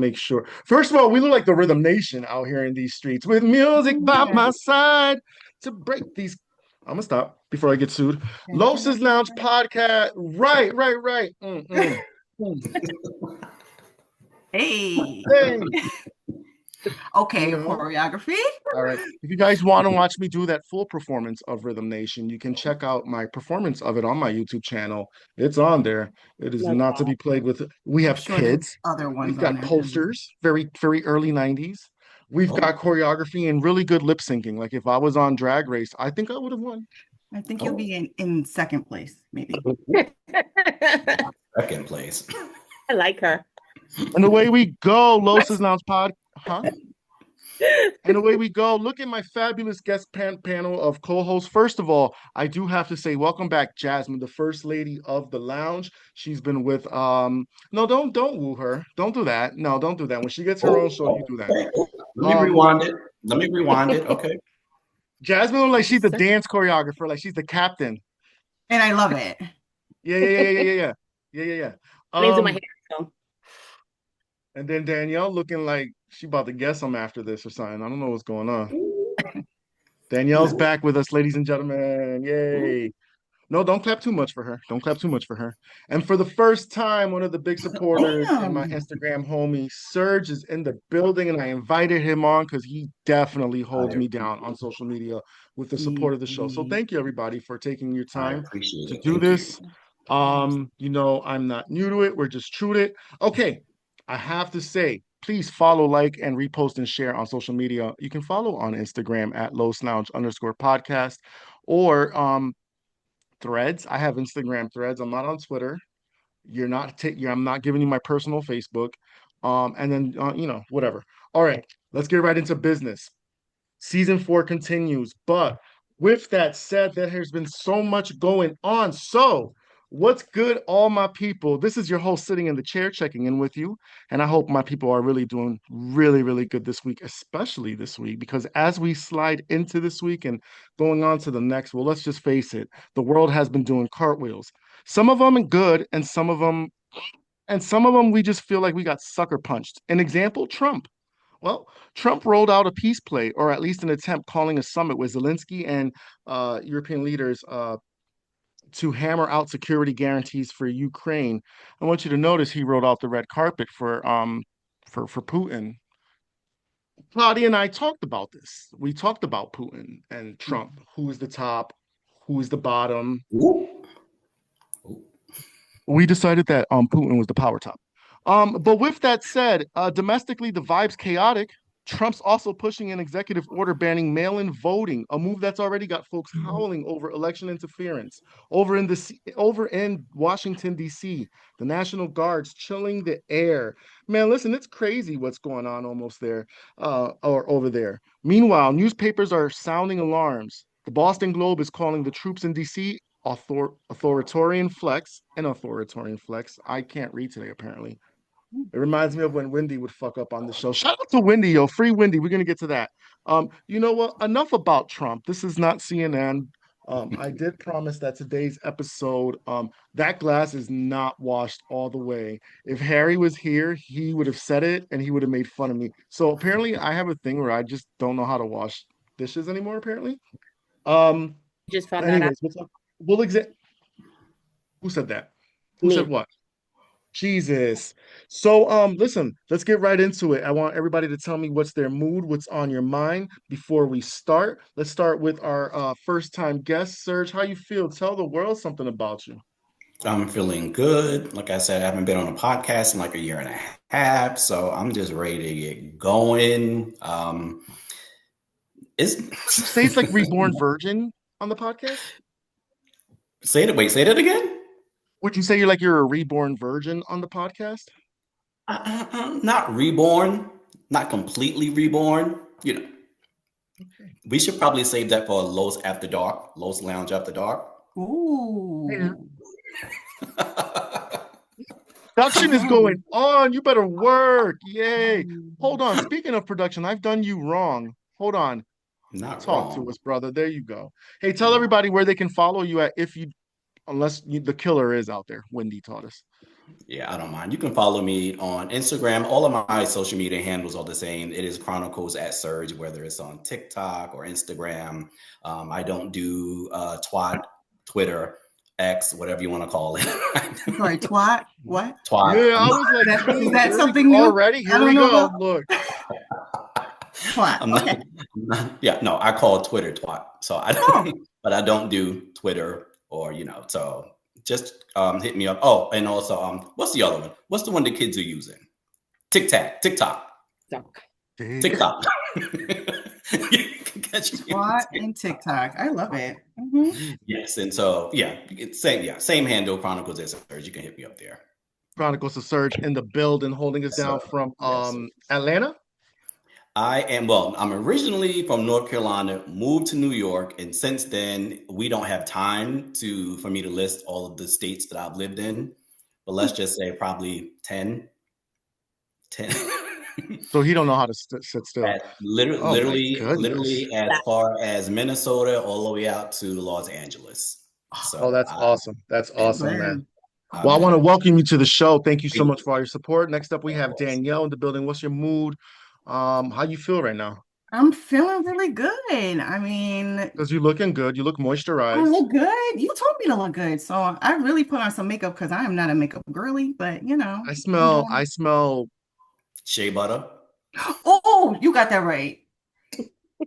make sure. First of all, we look like the Rhythm Nation out here in these streets with music by my side to break these. I'm gonna stop before I get sued. Los's Lounge podcast. Right, right, right. Hey. Hey, Okay, you know. choreography. All right. If you guys want to watch me do that full performance of Rhythm Nation, you can check out my performance of it on my YouTube channel. It's on there. It is Love not to that. be played with. We I'm have sure there's kids. other ones We've on got there too. posters, very, very early 90s. We've got Oh, choreography and really good lip syncing. Like if I was on Drag Race, I think I would have won. I think you'll oh, be in second place, maybe. second place. I like her. And away we go, Los Lounge Pod. Huh? And away we go. Look at my fabulous guest panel of co-hosts. First of all, I do have to say, welcome back, Jazmine, the first lady of the lounge. She's been with no, don't woo her. Don't do that. No, don't do that. When she gets her own Oh, show, you do that. okay. Let me Um, rewind it. Let me rewind it. Okay. Jazmine, like she's the dance choreographer, like she's the captain. And I love it. Yeah. Names in my Um, hair. So. and then Danielle looking like she about to guess I'm after this or something. I don't know what's going on. Danielle's back with us, ladies and gentlemen. Yay. No, don't clap too much for her. Don't clap too much for her. And for the first time, one of the big supporters and my Damn. Instagram homie, Serg, is in the building, and I invited him on because he definitely holds me down on social media with the support of the show. So thank you, everybody, for taking your I time appreciate to it. do Thank you. this. I'm not new to it. We're just true to it. Okay, I have to say, please follow, like, and repost and share on social media. You can follow on Instagram at @LowSlounge_podcast or Threads. I have Instagram Threads. I'm not on Twitter. I'm not giving you my personal Facebook. And then whatever. All right, let's get right into business. Season 4 continues, but with that said, there has been so much going on. So, what's good, all my people? This is your host sitting in the chair checking in with you. And I hope my people are really doing really, really good this week, especially this week, because as we slide into this week and going on to the next, well, let's just face it, the world has been doing cartwheels. Some of them are good, and some of them we just feel like we got sucker punched. An example, Trump. Well, Trump rolled out a peace play, or at least an attempt, calling a summit with Zelensky and European leaders to hammer out security guarantees for Ukraine. I want you to notice he rolled out the red carpet for Putin. Claudia and I talked about this. We talked about Putin and Trump. Who is the top? Who is the bottom? Ooh. Ooh. We decided that Putin was the power top. But with that said, domestically the vibe's chaotic. Trump's also pushing an executive order banning mail-in voting, a move that's already got folks howling over election interference. Over in Washington D.C., the National Guard's chilling the air. Man, listen, it's crazy what's going on almost there, or over there. Meanwhile, newspapers are sounding alarms. The Boston Globe is calling the troops in D.C. Authoritarian flex, an authoritarian flex. I can't read today, apparently. It reminds me of when Wendy would fuck up on the show. Shout out to Wendy, yo, free Wendy. We're gonna get to that. You know what? Enough about Trump. This is not CNN. I did promise that today's episode, that glass is not washed all the way. If Harry was here, he would have said it and he would have made fun of me. So apparently, I have a thing where I just don't know how to wash dishes anymore. Apparently. Um. Just found that out. Anyways, we'll examine. Who said that? Who said Me. what? Jesus. So listen, let's get right into it. I want everybody to tell me what's their mood, what's on your mind before we start. Let's start with our first time guest, Serge. How you feel? Tell the world something about you. I'm feeling good. Like I said, I haven't been on a podcast in like a year and a half, so I'm just ready to get going. It's Say it's like reborn virgin on the podcast? say it. Wait, say that again. Would you say you're a reborn virgin on the podcast? Not reborn, not completely reborn. Okay. We should probably save that for Lowe's After Dark, Lowe's Lounge After Dark. Ooh. Production is going on. You better work. Yay. Hold on. Speaking of production, I've done you wrong. Hold on. Not Talk to wrong. us, brother. There you go. Hey, tell everybody where they can follow you at unless the killer is out there. Wendy taught us. Yeah, I don't mind. You can follow me on Instagram. All of my social media handles are the same. It is Chronicles at Serg, whether it's on TikTok or Instagram. I don't do twat, Twitter, X, whatever you want to call it. I'm sorry, twat. What? Twat. Yeah, I was like, Is ooh, that here we something new? already. I Here don't we know go. about Look, twat. I'm not, Okay. yeah, no, I call Twitter twat. So Oh, but I don't do Twitter or, so just hit me up. Oh, and also, what's the other one? What's the one the kids are using? TikTok. Duck. TikTok. You can catch me on twat and TikTok. I love it. Mhm. Yes, and so it's same handle, Chronicles as Surge. You can hit me up there. Chronicles of Surge in the building, holding us down So from yes, Atlanta. I'm originally from North Carolina, moved to New York, and since then we don't have time for me to list all of the states that I've lived in, but let's just say probably 10. So he don't know how to sit still. At literally, Oh my goodness. literally as far as Minnesota, all the way out to Los Angeles. Oh, So that's awesome. That's awesome, man. Man. Well, I I've want to been, welcome you to the show. Thank you so much for all your support. Next up, we of have course. Danielle in the building. What's your mood? How you feel right now? I'm feeling really good. I mean, Because you're looking good. You look I moisturized. look good. You told me to look good. So I really put on some makeup because I am not a makeup girly, but I I'm smell, doing. I smell. Shea butter. Oh, you got that right.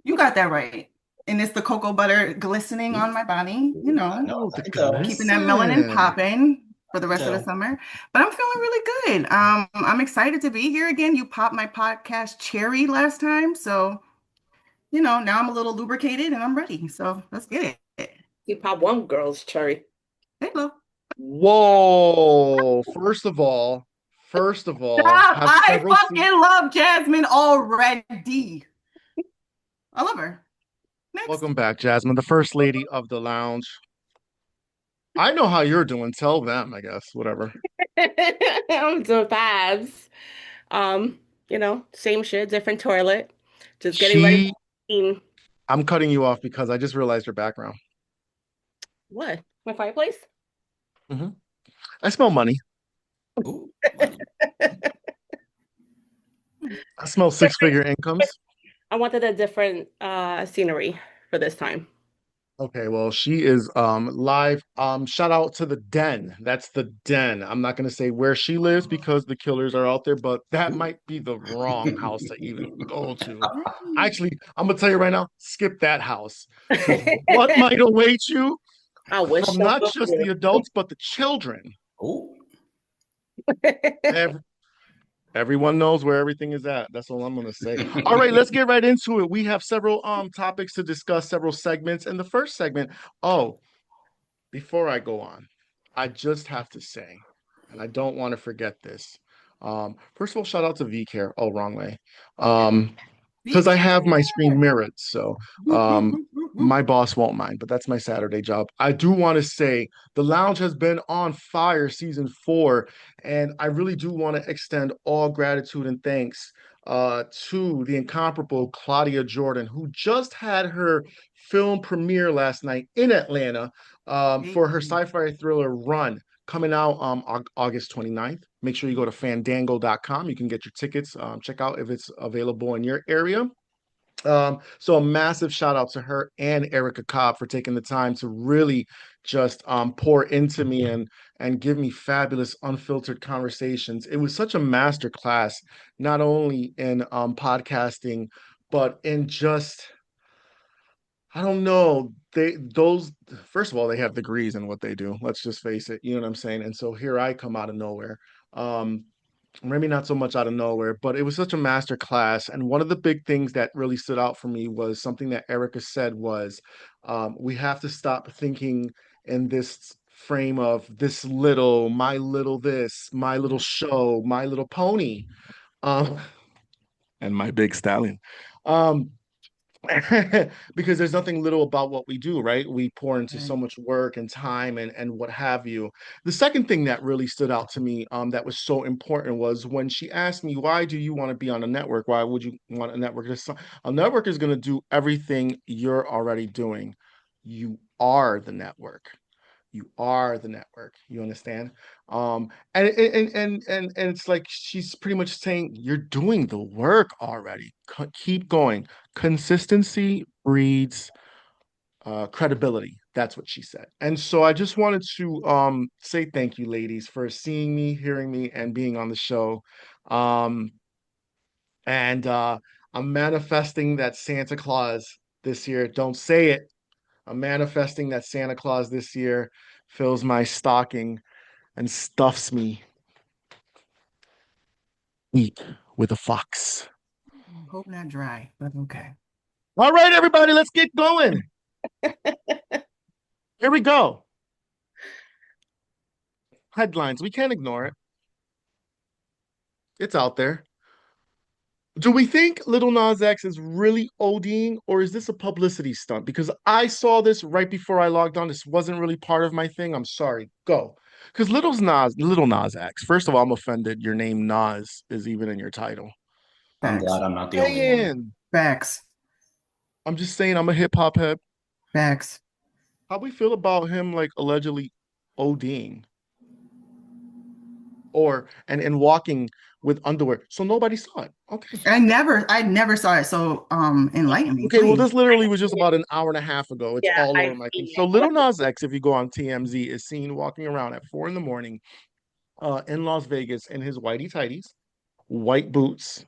You got that right. And it's the cocoa butter glistening on my body, I know. Oh, the I can tell. keeping that melanin glisten. popping for the I can rest of the tell. summer. But I'm feeling really good. I'm excited to be here again. You popped my podcast cherry last time. So, now I'm a little lubricated and I'm ready. So let's get it. You pop one girl's cherry. Hello. Whoa. First of all, Stop. have I several seats. fucking love Jasmine already. I love her. Next. Welcome back, Jasmine, the first lady of the lounge. I know how you're doing. Tell them, I guess. Whatever. I'm doing vibes. Um, same shit, different toilet. Just getting ready for She, clean. I'm cutting you off because I just realized your background. What? My fireplace? hmm I smell money. Ooh, money. I smell six-figure incomes. I wanted a different scenery for this time. Okay, well, she is live. Shout out to the den. That's the den. I'm not gonna say where she lives because the killers are out there, but that Ooh. might be the wrong house to even go to. Actually, I'm gonna tell you right now, skip that house because what might await you I wish from so not for just the you. adults but the children. Ooh. Ev- Everyone knows where everything is at. That's all I'm gonna say. All right, let's get right into it. We have several topics to discuss, several segments. And the first segment, oh, before I go on, I just have to say, and I don't want to forget this. First of all, shout out to VCare. Oh, wrong way. Be Because I have my screen care. mirrored, so Whoop, whoop, um, whoop, whoop, whoop. my boss won't mind. But that's my Saturday job. I do want to say the lounge has been on fire season 4, and I really do want to extend all gratitude and thanks to the incomparable Claudia Jordan, who just had her film premiere last night in Atlanta Hey. for her sci-fi thriller Run, coming out August 29th. Make sure you go to fandango.com. You can get your tickets. Check out if it's available in your area. So a massive shout out to her and Erica Cobb for taking the time to really just pour into me and give me fabulous unfiltered conversations. It was such a master class, not only in podcasting, but in just I don't know. Those first of all, they have degrees in what they do. Let's just face it. You know what I'm saying? And so here I come out of nowhere. Um, maybe not so much out of nowhere, but it was such a master class. And one of the big things that really stood out for me was something that Erica said was, we have to stop thinking in this frame of my little this, my little show, my little pony, um, and my big stallion. Um, because there's nothing little about what we do, right? We pour into so Right. much work and time and what have you. The second thing that really stood out to me, that was so important was when she asked me, why do you want to be on a network? Why would you want a network? A network is going to do everything you're already doing. You are the network. You are the network. You understand? And it's like she's pretty much saying you're doing the work already. Keep going. Consistency breeds credibility. That's what she said. And so I just wanted to say thank you, ladies, for seeing me, hearing me, and being on the show. Um, and I'm manifesting that Santa Claus this year. Don't say it. I'm manifesting that Santa Claus this year fills my stocking and stuffs me deep with a fox. Hope not dry, but okay. All right, everybody, let's get going. Here we go. Headlines. We can't ignore it. It's out there. Do we think Little Nas X is really ODing, or is this a publicity stunt? Because I saw this right before I logged on. This wasn't really part of my thing. I'm sorry. Go. Because Little Nas X. First of all, I'm offended. Your name Nas is even in your title. I'm Facts. glad I'm not the only one. Man, Facts. I'm just saying I'm a hip hop head. Facts. How we feel about him like allegedly ODing or and walking with underwear. So nobody saw it. Okay. I never saw it. So enlighten me, Okay, well, please. this literally was just about an hour and a half ago. It's Yeah, all over I've my thing. seen So it. Little Nas X, if you go on TMZ, is seen walking around at 4 a.m. In Las Vegas in his whitey tighties, white boots,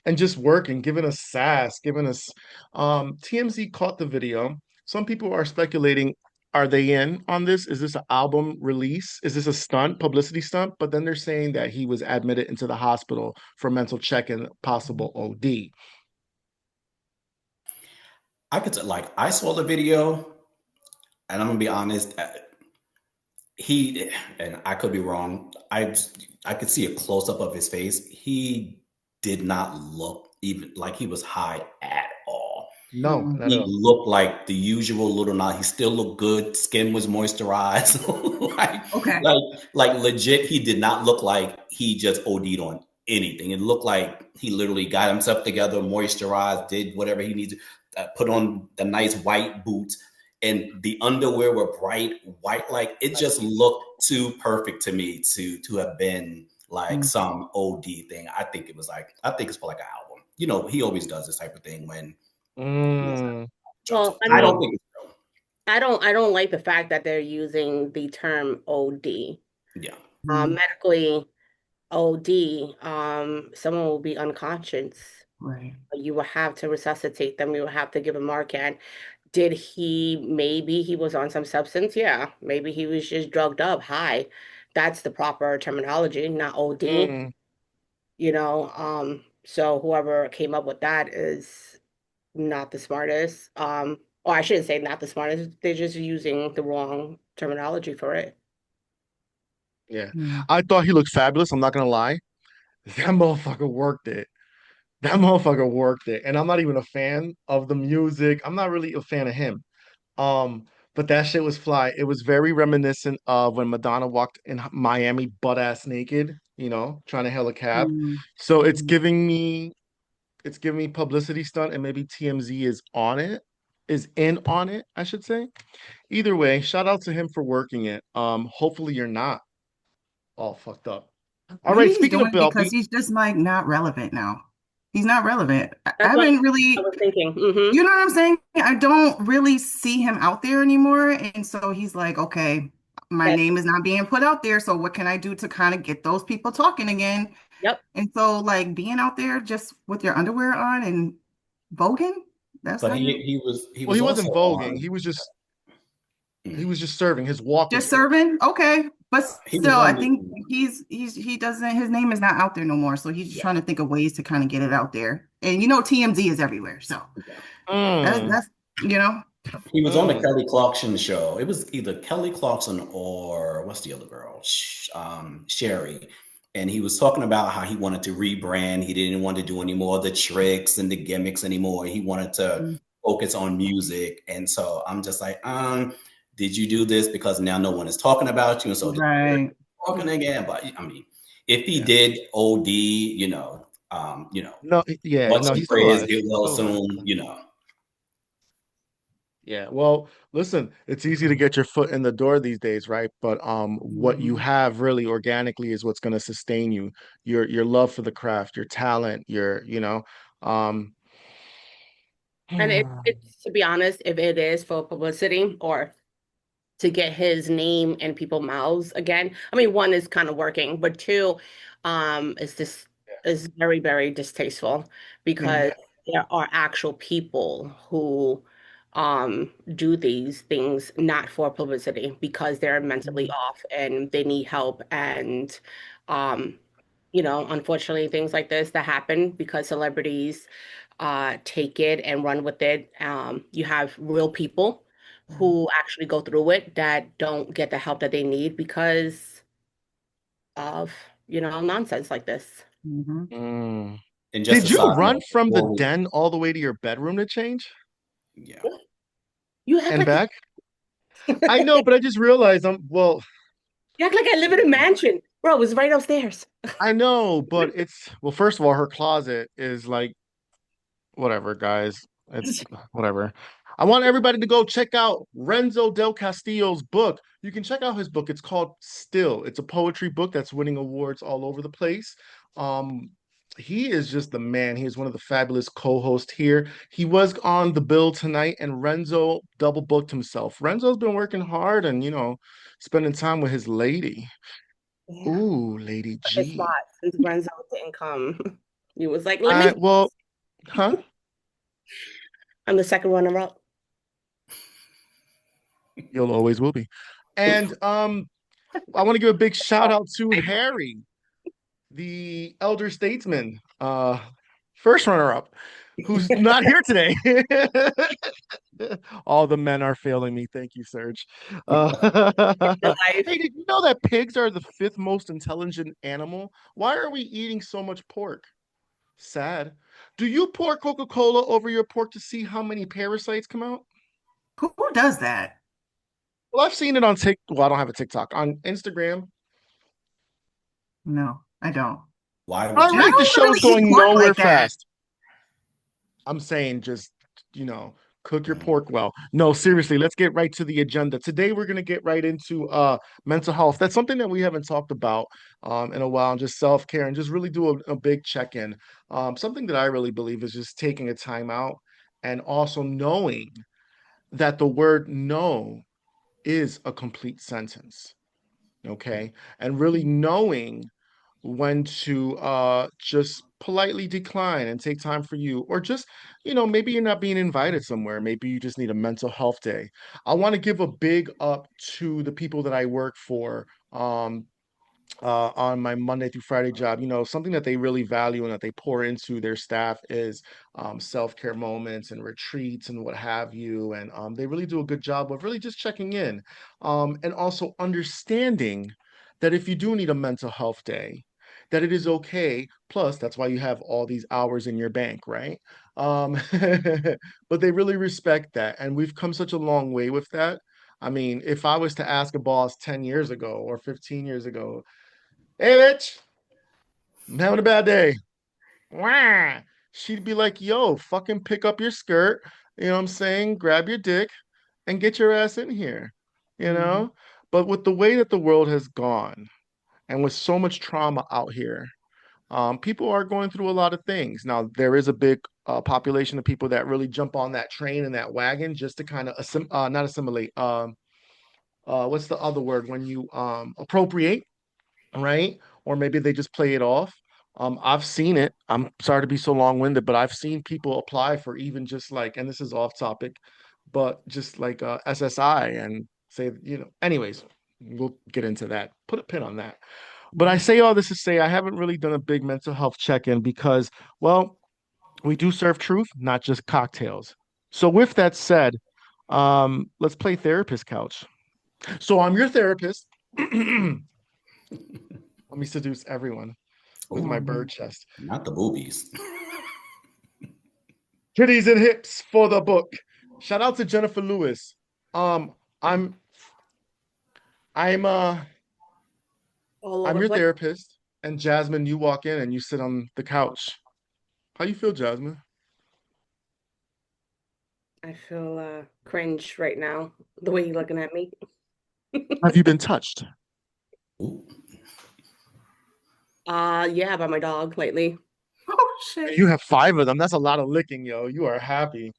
and just working, giving us sass, giving us TMZ caught the video. Some people are speculating, are they in on this? Is this an album release? Is this a stunt, publicity stunt? But then they're saying that he was admitted into the hospital for mental check and possible OD. I saw the video, and I'm gonna be honest. And I could be wrong. I could see a close up of his face. He did not look even like he was high at all. No, not at He all. looked like the usual Little Nas. He still looked good. Skin was moisturized. Okay. Like legit. He did not look like he just OD'd on anything. It looked like he literally got himself together, moisturized, did whatever he needed, put on the nice white boots, and the underwear were bright white. Like it just looked too perfect to me to have been like some OD thing. I think it's for like an album. You know, he always does this type of thing when. Well, I I don't mean, think it's real. I don't like the fact that they're using the term OD. Yeah. Medically OD, someone will be unconscious. Right. You will have to resuscitate them. You will have to give them Narcan. Maybe he was on some substance? Yeah. Maybe he was just drugged up, high. That's the proper terminology, not OD. So whoever came up with that is not the smartest. Or I shouldn't say not the smartest. They're just using the wrong terminology for it. Yeah. I thought he looked fabulous. I'm not gonna lie. That motherfucker worked it. That motherfucker worked it. And I'm not even a fan of the music. I'm not really a fan of him. But that shit was fly. It was very reminiscent of when Madonna walked in Miami butt ass naked, trying to hail a cab. So it's giving me publicity stunt, and maybe TMZ is in on it, I should say. Either way, shout out to him for working it. Hopefully you're not all fucked up. All right, Maybe he's speaking doing of it because Belty, he's just like not relevant now. He's not relevant. I That's what haven't I really, was thinking. you know what I'm saying? I don't really see him out there anymore. And so he's like, okay, my Yes. name is not being put out there. So what can I do to kind of get those people talking again? Yep. And so like being out there just with your underwear on and voguing, that's But how you he well, he also wasn't voguing. on. He was just serving. His walk was just serving. Okay. But He was still, I on think the. he doesn't, his name is not out there no more. So he's just trying to think of ways to kind of get it out there. And TMZ is everywhere. So that's He was on the Kelly Clarkson show. It was either Kelly Clarkson or what's the other girl? Sherry. And he was talking about how he wanted to rebrand. He didn't want to do any more of the tricks and the gimmicks anymore. He wanted to focus on music. And so I'm just like, did you do this because now no one is talking about you? And so talking again. But I mean, if he did OD, no, yeah, what's no, the he's still phrase? alive. Get well soon, Yeah, well, listen, it's easy to get your foot in the door these days, right? But what you Mhm. have really organically is what's going to sustain you. Your love for the craft, your talent, um And it's to be honest, if it is for publicity or to get his name in people's mouths again. I mean, one is kind of working, but two, is this is very, very distasteful mm, because there are actual people who do these things not for publicity because they're mentally mm, off and they need help and um unfortunately things like this that happen because celebrities take it and run with it. You have real people who actually go through it that don't get the help that they need because of, nonsense like this. Mhm. mm. And just a Did you side run note from the before we, den all the way to your bedroom to change yeah. You act and like back? I know, but I just realized you act like I live in a mansion. Bro, it was right upstairs. I know, but well, first of all, her closet is like whatever, guys. It's whatever. I want everybody to go check out Renzo Del Castillo's book. You can check out his book. It's called Still. It's a poetry book that's winning awards all over the place. Um, he is just the man. He is one of the fabulous co-hosts here. He was on the bill tonight, and Renzo double booked himself. Renzo's been working hard and spending time with his lady. Yeah. Ooh, Lady His G. spot since Renzo didn't come. He was like, let me, Well, huh? I'm the second runner up. You'll always will be. And I want to give a big shout out to Harry, the elder statesman, first runner up, who's not here today. All the men are failing me. Thank you, Serge. The life. Hey, did you know that pigs are the fifth most intelligent animal? Why are we eating so much pork? Sad. Do you pour Coca-Cola over your pork to see how many parasites come out? Who does that? Well, I've seen it on TikTok. Well, I don't have a TikTok. On Instagram. No, I don't. Why would All And I you? right, the don't even show's really eat going pork nowhere like that. fast. I'm saying just, you know, cook your pork well. No, seriously, let's get right to the agenda. Today we're gonna get right into mental health. That's something that we haven't talked about in a while, and just self-care and just really do a big check-in. Something that I really believe is just taking a time out and also knowing that the word no is a complete sentence. Okay. And really knowing when to just politely decline and take time for you, or just maybe you're not being invited somewhere, maybe you just need a mental health day. I want to give a big up to the people that I work for, on my Monday through Friday job. Something that they really value and that they pour into their staff is self-care moments and retreats and what have you. And they really do a good job of really just checking in, and also understanding that if you do need a mental health day, that it is okay. Plus, that's why you have all these hours in your bank, right? Um, but they really respect that. And we've come such a long way with that. I mean, if I was to ask a boss 10 years ago or 15 years ago, hey, bitch, I'm having a bad day. Wah. She'd be like, yo, fucking pick up your skirt, you know what I'm saying? Grab your dick and get your ass in here, you Mhm. know? But with the way that the world has gone and with so much trauma out here, people are going through a lot of things. Now, there is a big population of people that really jump on that train and that wagon just to kind of not assimilate. What's the other word when you appropriate, right? Or maybe they just play it off. I've seen it. I'm sorry to be so long-winded, but I've seen people apply for even just like, and this is off topic, but just like SSI and say, anyways, we'll get into that. Put a pin on that. But I Mhm. say all this to say I haven't really done a big mental health check-in because, well, we do serve truth, not just cocktails. So with that said, let's play therapist couch. So I'm your therapist. Let me seduce everyone with my Oh, bird chest. not the boobies. Titties and hips for the book. Shout out to Jennifer Lewis. Um, I'm I'm All over I'm the your place. therapist, and Jazmine, you walk in and you sit on the couch. How you feel, Jazmine? I feel cringe right now, the way you're looking at me. Have you been touched? Ooh. Yeah, by my dog lately. Oh shit. You have 5 of them. That's a lot of licking, yo. You are happy.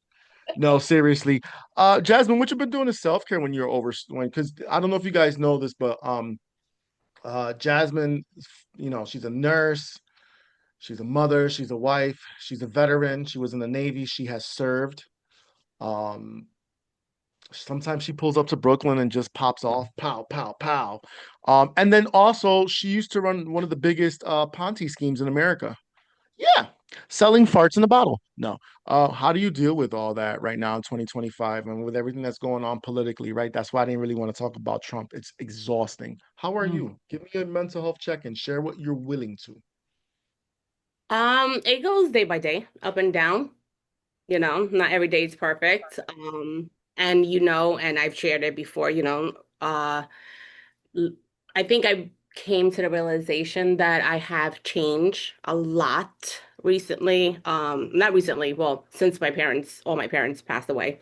No, seriously. Jazmine, what you been doing to self-care when you're when because I don't know if you guys know this, but Jazmine, she's a nurse, she's a mother, she's a wife, she's a veteran, she was in the Navy, she has served. Um, Sometimes she pulls up to Brooklyn and just pops off, pow, pow, pow. And then also she used to run one of the biggest Ponzi schemes in America. Yeah, selling farts in a bottle. No. How do you deal with all that right now in 2025 and with everything that's going on politically, right? That's why I didn't really want to talk about Trump. It's exhausting. How are Mm. you? Give me a mental health check and share what you're willing to. It goes day by day, up and down. Not every day is perfect. And and I've shared it before, l- I think I came to the realization that I have changed a lot recently. Not recently, well, since all my parents passed away.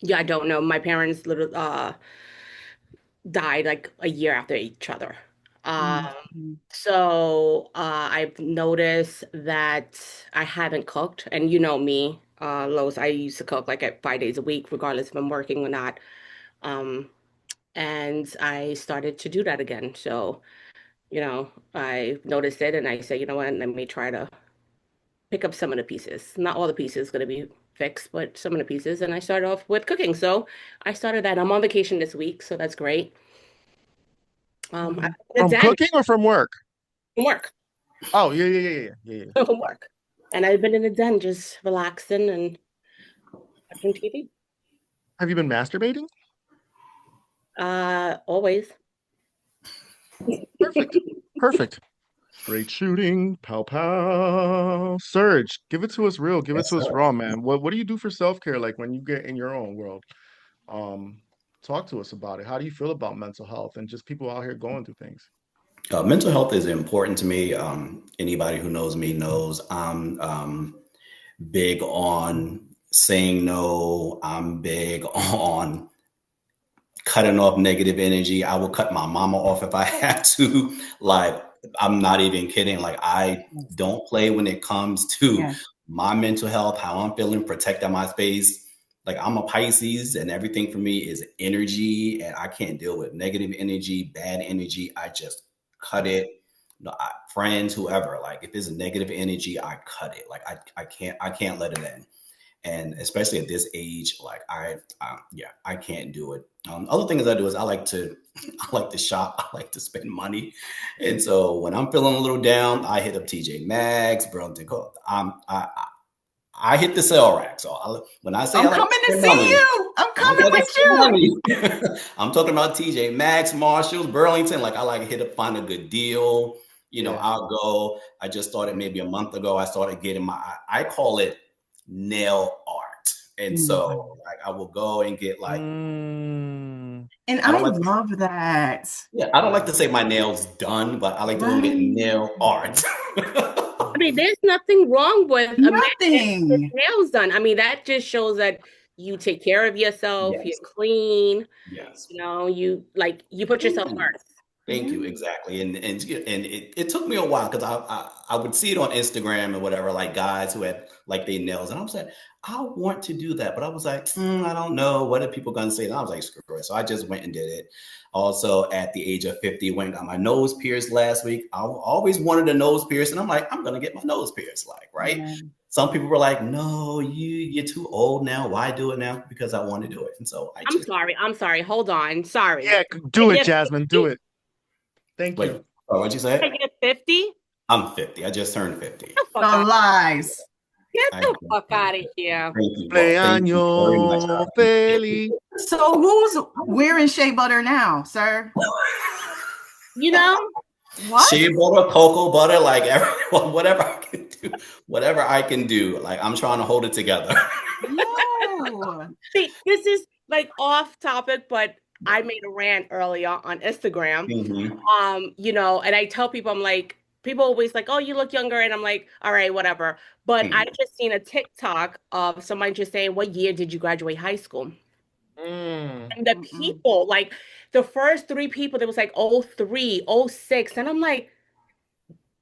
Yeah, I don't know. My parents died like a year after each other. Um, Mm. I've noticed that I haven't cooked, and me, Lois, I used to cook like at 5 days a week, regardless if I'm working or not. Um, and I started to do that again. So, I noticed it and I said, you know what, let me try to pick up some of the pieces. Not all the pieces going to be fixed, but some of the pieces. And I started off with cooking. So I started that. I'm on vacation this week, so that's great. I Mhm. the From den cooking or from work? from work. Oh, yeah, yeah, yeah, yeah, yeah. From work. And I've been in the den just relaxing and watching TV. Have you been masturbating? Always. Perfect. Perfect. Straight shooting, pow pow. Surge, give it to us real, give it Yes, to us sir. raw, man. What do you do for self-care like when you get in your own world? Um, Talk to us about it. How do you feel about mental health and just people out here going through things? Mental health is important to me. Anybody who knows me knows I'm big on saying no. I'm big on cutting off negative energy. I will cut my mama off if I have to. Like, I'm not even kidding. Like, I Yes. don't play when it comes to Yes. my mental health, how I'm feeling, protecting my space. Like, I'm a Pisces, and everything for me is energy, and I can't deal with negative energy, bad energy. I just cut it. No, friends, whoever. Like, if it's a negative energy, I cut it. Like, I can't let it in. And especially at this age, like yeah, I can't do it. Other things I do is I like to I like to shop. I like to spend money, and so when I'm feeling a little down, I hit up TJ Maxx, Burlington Co. I hit the sale rack. So when I say I'm I like to coming to spend see money, you. I'm I'm coming talking with you. money. I'm talking about TJ Maxx, Marshalls, Burlington. Like, I like to hit up, find a good deal. Yeah. I'll go. I just started maybe a month ago. I started getting I call it nail art. And Mm. so, like, I will go and get, like, Mm, And I I don't like to, love that. yeah, I don't like to say my nails done, but I like to go get Right. nail art. I mean, there's nothing wrong with a man getting his Nothing. nails done. I mean, that just shows that you take care of yourself, you're Yes, clean, yes. you put Thank yourself you. first. Thank you. Yeah. Exactly. And it took me a while because I would see it on Instagram and whatever, like guys who had like their nails. And I was like, I want to do that. But I was like, I don't know. What are people going to say? And I was like, screw it. So I just went and did it. Also, at the age of 50, went and got my nose pierced last week. I always wanted a nose pierced. And I'm like, I'm going to get my nose pierced. Like, right. Yeah. Some people were like, no, you're too old now. Why do it now? Because I want to do it. And so I I'm just sorry. I'm sorry. Hold on. Sorry. yeah, do it, You're Jazmine. Do 50? it. Thank wait. you. Oh, what'd you say? You're 50? I'm 50. I just turned 50. Get the fuck The out. lies. Get I the just fuck turned out of 50. here. Thank you. Well, thank you very much. Cumpleaños feliz. So who's wearing shea butter now, sir? You know, What? Shea butter, cocoa butter, like everyone, whatever I can do, whatever I can do. Like, I'm trying to hold it together. No. see, this is like off topic, but I made a rant earlier on Instagram. Mhm. And I tell people, I'm like, People always like, oh, you look younger. And I'm like, all right, whatever. But I just seen a TikTok of somebody just saying, what year did you graduate high school? And the Mm-mm. people, like the first three people, there was like 03, 06. And I'm like,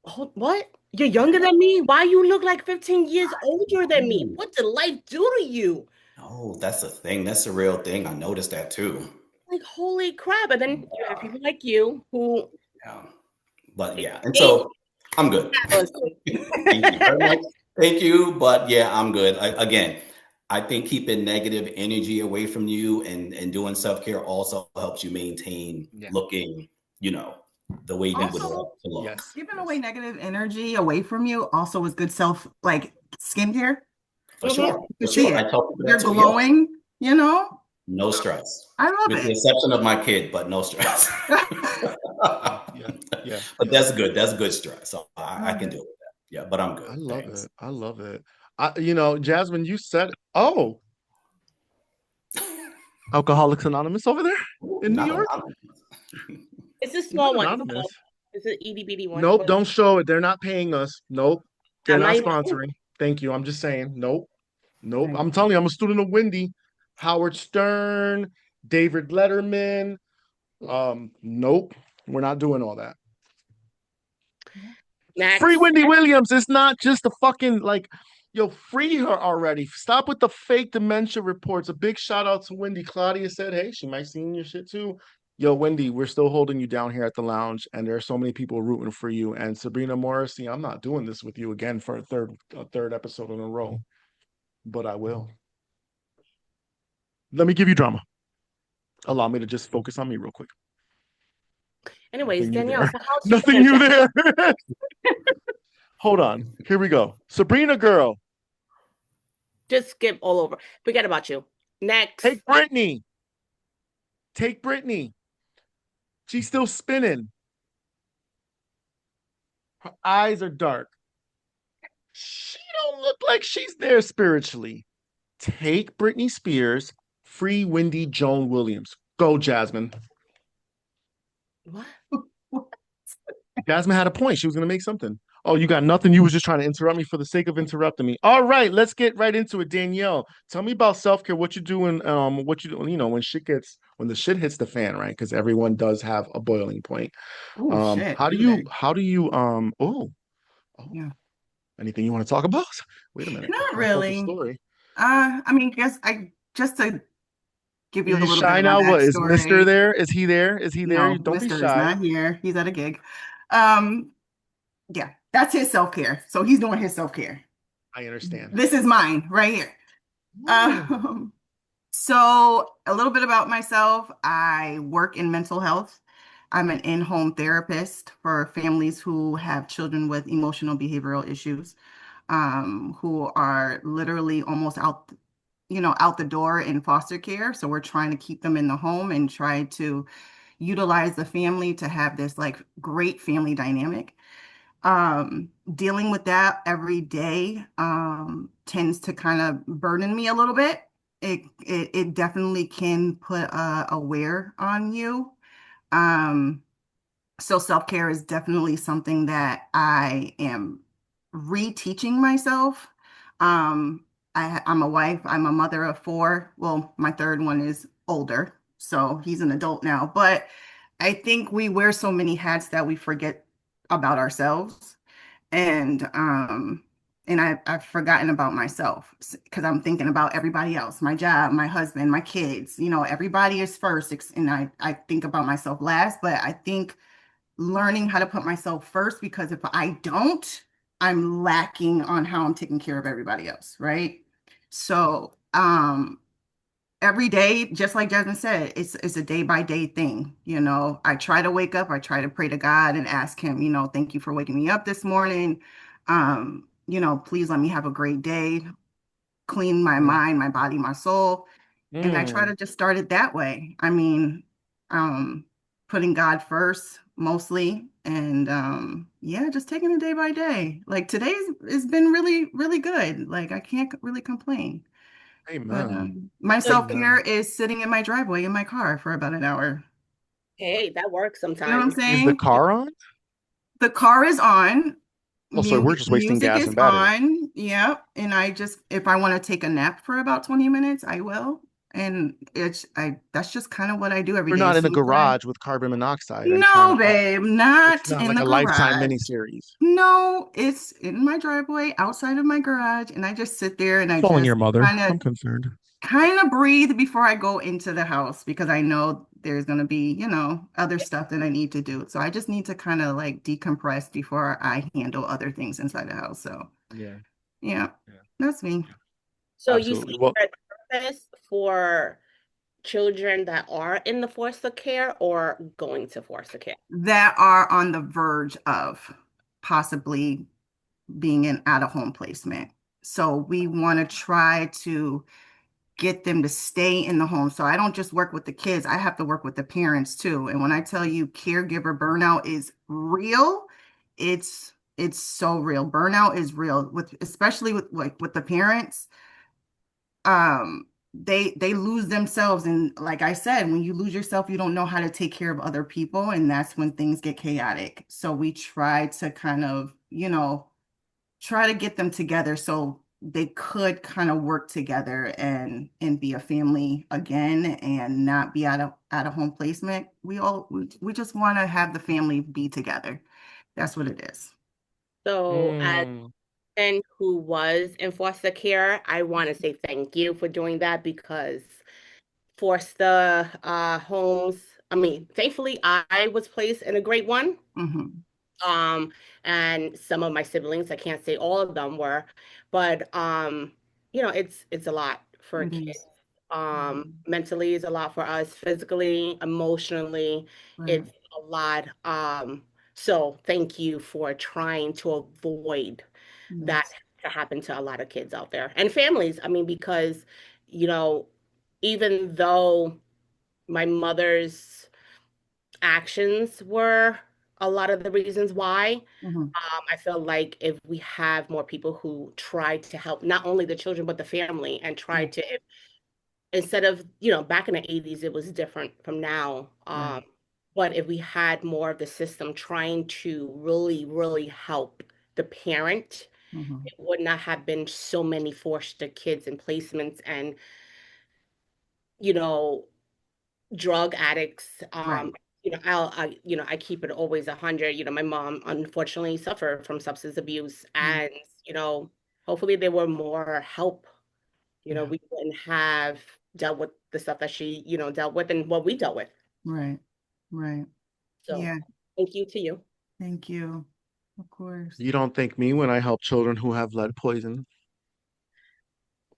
oh, what? You're younger than me? Why you look like 15 years older than me? Ooh. What did life do to you? Oh, that's a thing. That's a real thing. I noticed that too. Like, holy crap. And then you have people like you who Yeah. But yeah, and age so I'm good. honestly. Thank you very much. Thank you, but yeah, I'm good. Again, I think keeping negative energy away from you and doing self-care also helps you maintain looking, the way you would Also, want to look. Yes. giving away negative energy away from you also is good self, like skincare. For Mhm. sure. You For see sure. I it. tell people You're that too. Yes. glowing, you know? No stress. I love With the it. exception of my kid, but no stress. Yeah. But that's good. That's good stress. So I can Okay. deal with that. Yeah, but I'm good. I love Thanks. it. I love it. Jazmine, you said, oh, Alcoholics Anonymous over there in New Not York? anonymous. It's a Not small one. anonymous. It's an itty bitty one. Nope, But don't show it. They're not paying us. Nope. They're I'm not not even. sponsoring. Thank you. I'm just saying. Nope. Nope. Right. I'm telling you, I'm a student of Wendy, Howard Stern, David Letterman. Nope. We're not doing all that. Free Next. Wendy Williams. It's not just a fucking free her already. Stop with the fake dementia reports. A big shout out to Wendy. Claudia said, hey, she might see in your shit too. Yo, Wendy, we're still holding you down here at the lounge, and there are so many people rooting for you. And Sabrina Morrissey, I'm not doing this with you again for a third episode in a row, but I will. Let me give you drama. Allow me to just focus on me real quick. Anyways, Nothing new Danielle, there. so how's your Nothing new dementia? there. Hold on. Here we go. Sabrina girl, Just skip all over. Forget about you. Next. take Brittany. Take Brittany. She's still spinning. Her eyes are dark. She don't look like she's there spiritually. Take Britney Spears, free Wendy Joan Williams. Go, Jazmine. What? Jazmine had a point. She was going to make something. Oh, you got nothing. You was just trying to interrupt me for the sake of interrupting me. All right, let's get right into it. Danielle, tell me about self-care. What you doing? What you doing? When the shit hits the fan, right? Because everyone does have a boiling point. Oh shit. How do you? Yeah. Anything you want to talk about? Wait a minute. Not I told the really. story. I mean, just to give you Are a you little bit shy of my now? What is Mr. backstory. there? Is he there? Is he there? No, Don't be Mr. is shy. not here. He's at a gig. Um, yeah, that's his self-care. So he's doing his self-care. I understand. This is mine right here. Um, so a little bit about myself. I work in mental health. I'm an in-home therapist for families who have children with emotional behavioral issues, who are literally almost out the door in foster care. So we're trying to keep them in the home and try to utilize the family to have this like great family dynamic. Dealing with that every day tends to kind of burden me a little bit. It definitely can put a wear on you. Um, so self-care is definitely something that I am reteaching myself. I'm a wife, I'm a mother of four. Well, my third one is older, so he's an adult now. But I think we wear so many hats that we forget about ourselves. And I've forgotten about myself because I'm thinking about everybody else, my job, my husband, my kids, everybody is first. And I think about myself last, but I think learning how to put myself first, because if I don't, I'm lacking on how I'm taking care of everybody else, right? So every day, just like Jasmine said, it's a day by day thing. I try to wake up, I try to pray to God and ask him, thank you for waking me up this morning. Please let me have a great day, clean my mind, my body, my soul. And I try to just start it that way. I mean, putting God first mostly. And yeah, just taking it day by day. Like today's has been really, really good. Like I can't really complain. But Amen. my Amen. self-care is sitting in my driveway in my car for about an hour. Hey, that works You know what I'm sometimes. Is the saying? car on? The car is on. Oh, sorry, we're just wasting Music gas is and battery. on. Yep. And if I want to take a nap for about 20 minutes, I will. And that's just kind of what I do every We're day. not in the Sometimes, garage with carbon monoxide and trying no, to find. babe, It's not not in like the a Lifetime garage. miniseries. No, it's in my driveway outside of my garage. And I just sit there and I Calling just your mother. kind of I'm concerned. kind of breathe before I go into the house because I know there's going to be, other stuff that I need to do. So I just need to kind of like decompress before I handle other things inside the house. So, Yeah, yeah, yeah, that's me. So you absolutely. see Well, a therapist for children that are in the foster care or going to foster care? That are on the verge of possibly being in out-of-home placement. So we want to try to get them to stay in the home. So I don't just work with the kids, I have to work with the parents too. And when I tell you caregiver burnout is real, it's so real. Burnout is real with especially with the parents. They lose themselves, and like I said, when you lose yourself, you don't know how to take care of other people, and that's when things get chaotic. So we try to kind of, try to get them together so they could kind of work together and be a family again and not be out of home placement. We just want to have the family be together. That's what it is. So as mm, someone who was in foster care, I want to say thank you for doing that because foster homes, I mean, thankfully I was placed in a great one. Hmm. Um, and some of my siblings, I can't say all of them were, but it's a lot for It kids. is. Mhm. Mentally is a lot for us, physically, emotionally, Right. it's a lot. So thank you for trying to avoid that Yes. to happen to a lot of kids out there and families. I mean, because, you know, even though my mother's actions were a lot of the reasons why. Hmm. I feel like if we have more people who try to help not only the children but the family and try Yeah. to instead of back in the 80s it was different from now. Right. But if we had more of the system trying to really really help the parent, Hmm. it would not have been so many foster kids and placements and you know drug addicts. Right. I keep it always 100. My mom unfortunately suffered from substance abuse, Mm. and hopefully there were more help. Yeah. We wouldn't have dealt with the stuff that she dealt with and what we dealt with. Right. Right. So Yeah. thank you to you. Thank you. Of course. you don't thank me when I help children who have lead poison.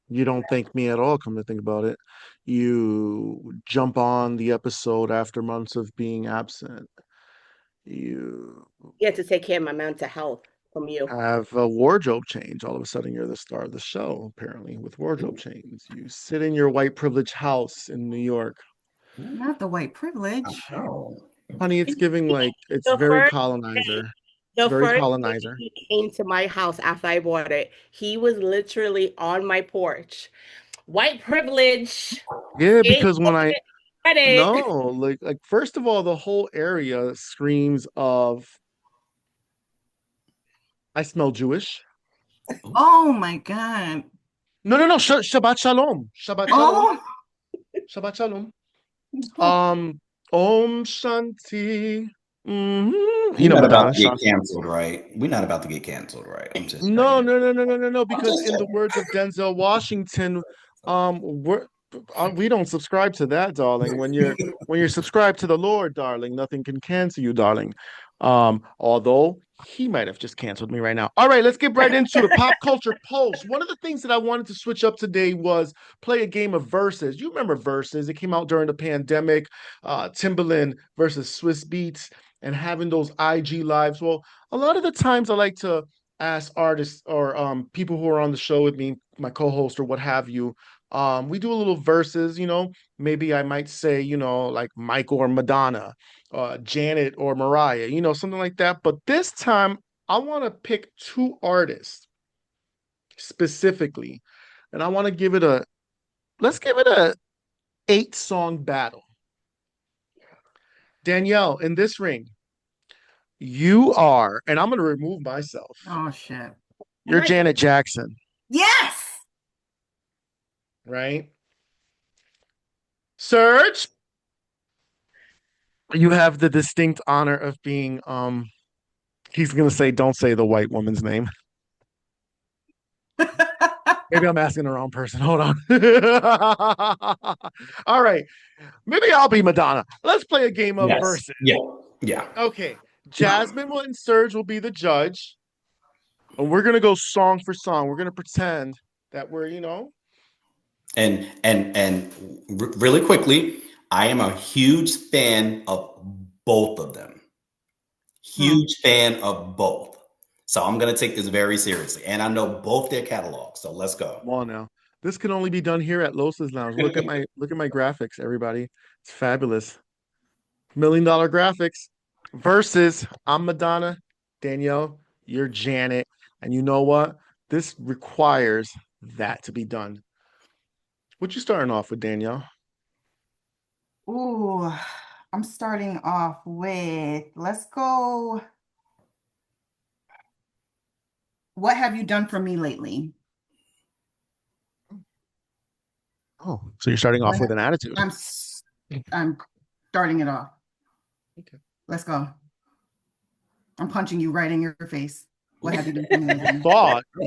You don't thank me at all, come to think about it. You jump on the episode after months of being absent. You You had to take care of my mental health from you. have a wardrobe change. All of a sudden, you're the star of the show, apparently, with wardrobe change. You sit in your white privilege house in New York. Not the white privilege. Oh. Honey, it's giving like, it's The very first colonizer. It's the very first day colonizer. he came to my house after I bought it, he was literally on my porch. White privilege. Yeah, Ain't because when I, credit. no, like first of all, the whole area screams of, I smell Jewish. Oh my God. No, no, no, Shabbat Shalom. Shabbat Shalom. Oh, Shabbat Shalom. no. Om Shanti. We're not about Madonna to get Shanti. canceled, right? We're not about to get canceled, right? I'm just No, saying. no, no, no, no, no, no. I'm Because just in the saying. words of Denzel Washington, we're we don't subscribe to that, darling. When you're subscribed to the Lord, darling, nothing can cancel you, darling. Although he might have just canceled me right now. All right, let's get right into it. Pop culture pulse. One of the things that I wanted to switch up today was play a game of verses. You remember verses? It came out during the pandemic. Timberland versus Swiss Beats, and having those IG lives. Well, a lot of the times I like to ask artists or people who are on the show with me, my co-host or what have you. We do a little verses, maybe I might say, like Michael or Madonna, Janet or Mariah, something like that. But this time I want to pick two artists specifically, and I want to let's give it a 8 song battle. Danielle, in this ring, You are, and I'm gonna remove myself. Oh shit. You're Janet Jackson, Yes. right? Serge, you have the distinct honor of being he's gonna say don't say the white woman's name. Maybe I'm asking the wrong person. Hold on. All right. Maybe I'll be Madonna. Let's play a game of Yes. verses. Yeah. Okay. Jazmine and Serge will be the judge. And we're gonna go song for song. We're gonna pretend that we're, And really quickly, I am a huge fan of both of them. Huge fan of both. So I'm gonna take this very seriously. And I know both their catalogs. So let's go. Come on now. This can only be done here at Los's Lounge. Look at my graphics, everybody. It's fabulous. $1 million graphics. Versus I'm Madonna, Danielle, you're Janet. And you know what? This requires that to be done. What you starting off with, Danielle? Ooh, I'm starting off with, let's go. What have you done for me lately? Oh, so you're starting off with an attitude. I'm starting it off. Okay. Let's go. I'm punching you right in your face. What have you done for me lately?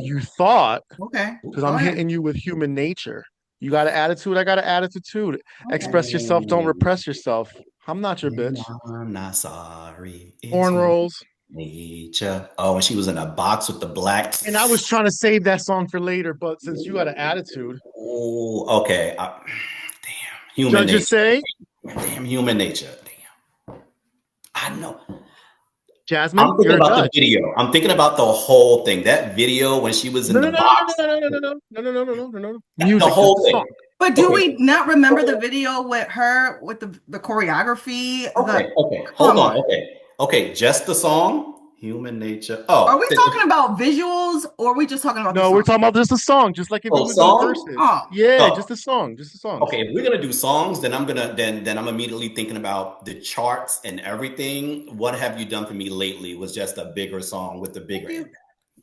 You thought. Okay. Because I'm hitting you with human nature. You got an attitude, I got an attitude. Okay. Express yourself, don't repress yourself. I'm not your bitch. I'm not sorry. Horn rolls. Nature. Oh, when she was in a box with the black. And I was trying to save that song for later, but since you got an attitude. Oh, okay. Damn. Human Judges nature. say. Damn, human nature. Damn. I know. Jazmine, I'm thinking you're about a the video. I'm thinking about the whole thing. That video when she was in the box. No. Music, the whole thing. song. But do we not remember the video with her with the choreography? Okay. Hold on. Okay. Just the song. Human nature. Oh, are we talking about visuals or are we just talking about the song? We're talking about just a song, just like if it was song? in verses. Oh. Yeah, just a song. Okay, if we're gonna do songs, then I'm immediately thinking about the charts and everything. What have you done for me lately was just a bigger song with the bigger impact.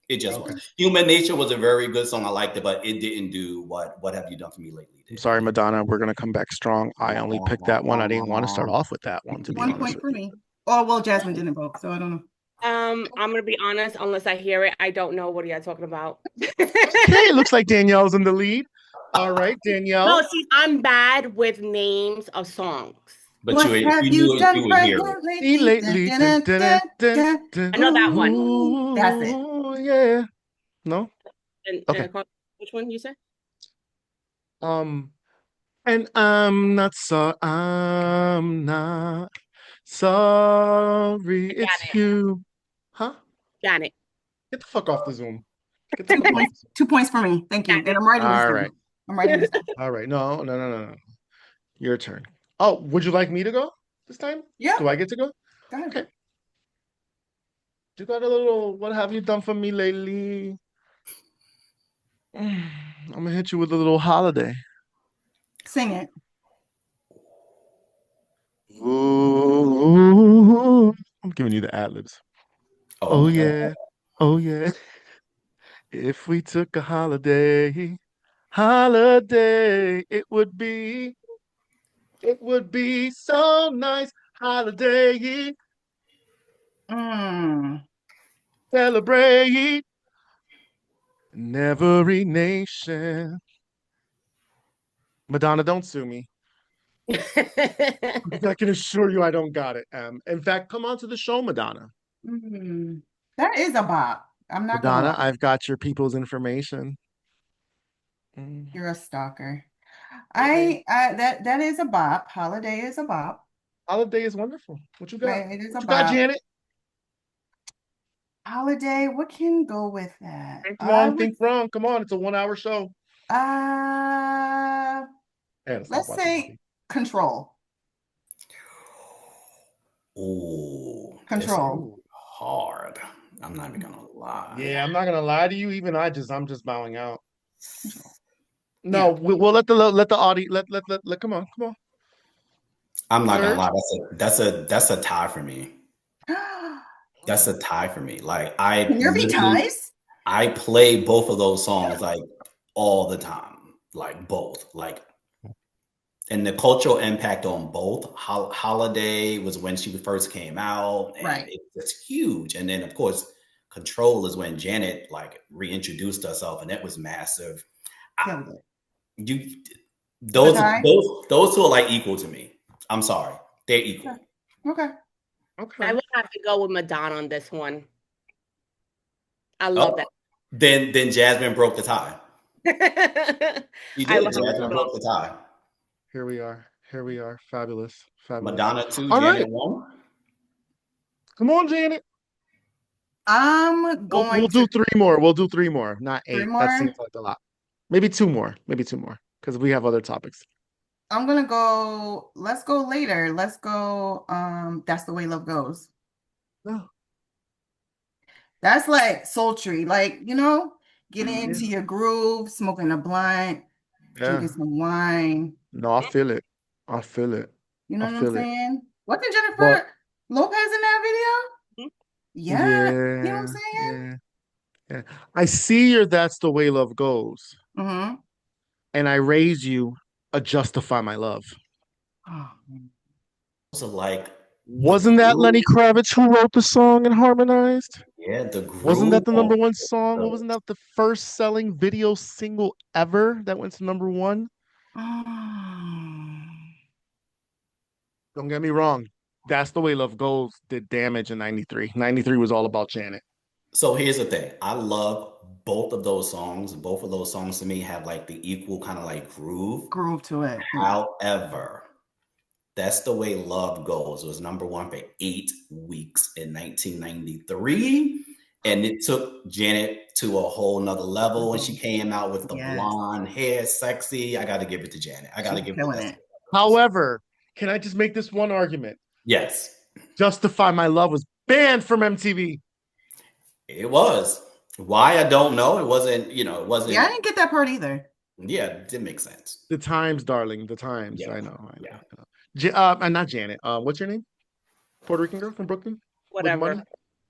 It just was. Human Nature was a very good song. I liked it, but it didn't do what have you done for me lately? I'm sorry, Madonna. We're gonna come back strong. I only picked that one. I didn't want to start off with that one. To be honest, 1 point for me. Oh well, Jazmine didn't vote, so I don't know. I'm gonna be honest. Unless I hear it, I don't know what you guys talking about. Okay, it looks like Danielle's in the lead. All right, Danielle. No, see, I'm bad with names of songs. But what have you done for me lately? I know that one. That's it. Yeah. No. Okay. Which one you said? And I'm not sorry. It's you. Huh? Janet. Get the fuck off the Zoom. 2 points for me. Thank you. And I'm writing this down. I'm writing this down. All right. No. Your turn. Oh, would you like me to go this time? Yeah. Do I get to go? Go ahead. Okay. You got a little, what have you done for me lately? I'm gonna hit you with a little holiday. Sing it. Ooh, I'm giving you the ad-libs. Oh yeah. If we took a holiday, it would be so nice. Holiday. Celebrate in every nation. Madonna, don't sue me. I can assure you I don't got it. In fact, come on to the show, Madonna. That is a bop. I'm not Madonna, I've got your people's information. You're a stalker. That is a bop. Holiday is a bop. Holiday is wonderful. What you got? It is a bop. Got, Janet? Holiday, what can go with that? Think wrong. Come on, it's a 1-hour show. Let's say Control. Oh, Control. Hard. I'm not even gonna lie. Yeah, I'm not gonna lie to you. Even I'm just bowing out. No, we'll let the audience let come on. I'm not gonna lie. That's a tie for me. That's a tie for me. Like Can there be ties? I play both of those songs like all the time, like both, like, and the cultural impact on both. Holiday was when she first came out, and Right. it's huge. And then of course, Control is when Janet like reintroduced herself, and that was massive. Killed it. You It's a tie? those two are like equal to me. I'm sorry, they're equal. Okay. I would have to go with Madonna on this one. I love that. Then Jazmine broke the tie. You I did. would have to Jazmine go. broke the tie. Here we are. Here we are. Fabulous. Fabulous. Madonna 2, All Janet right. 1. Come on, Janet. I'm going We'll do three more. We'll do three more, not 8. Three more? That seems like a lot. Maybe two more. Maybe two more. Because we have other topics. I'm gonna go. Let's go later. Let's go. That's the way love goes. No. That's like sultry, like, you know, getting into your groove, smoking a blunt, drinking some wine. No, I feel it. I feel it. You know I what feel I'm it. saying? Wasn't Jennifer But- Lopez in that video? Yeah. You know what I'm saying? Yeah. I see your That's the Way Love Goes. Mm-hmm. And I raise you a Justify My Love. So like, Wasn't that Lenny Kravitz who wrote the song and harmonized? yeah, the groove. Wasn't that the number one song? Wasn't that the first selling video single ever that went to number one? Don't get me wrong. That's the Way Love Goes did damage in 93. 93 was all about Janet. So here's the thing. I love both of those songs. Both of those songs to me have like the equal kind of like groove to it. However, That's the Way Love Goes. It was number one for 8 weeks in 1993. And it took Janet to a whole nother level. And she came out with the blonde hair, sexy. I got to give it to Janet. I got to give it. However, can I just make this one argument? Yes. Justify My Love was banned from MTV. It was. Why? I don't know. It wasn't, it wasn't. Yeah, I didn't get that part either. Yeah, it didn't make sense. The times, darling. The times. Yeah. I know. Not Janet. What's your name? Puerto Rican girl from Brooklyn? Whatever.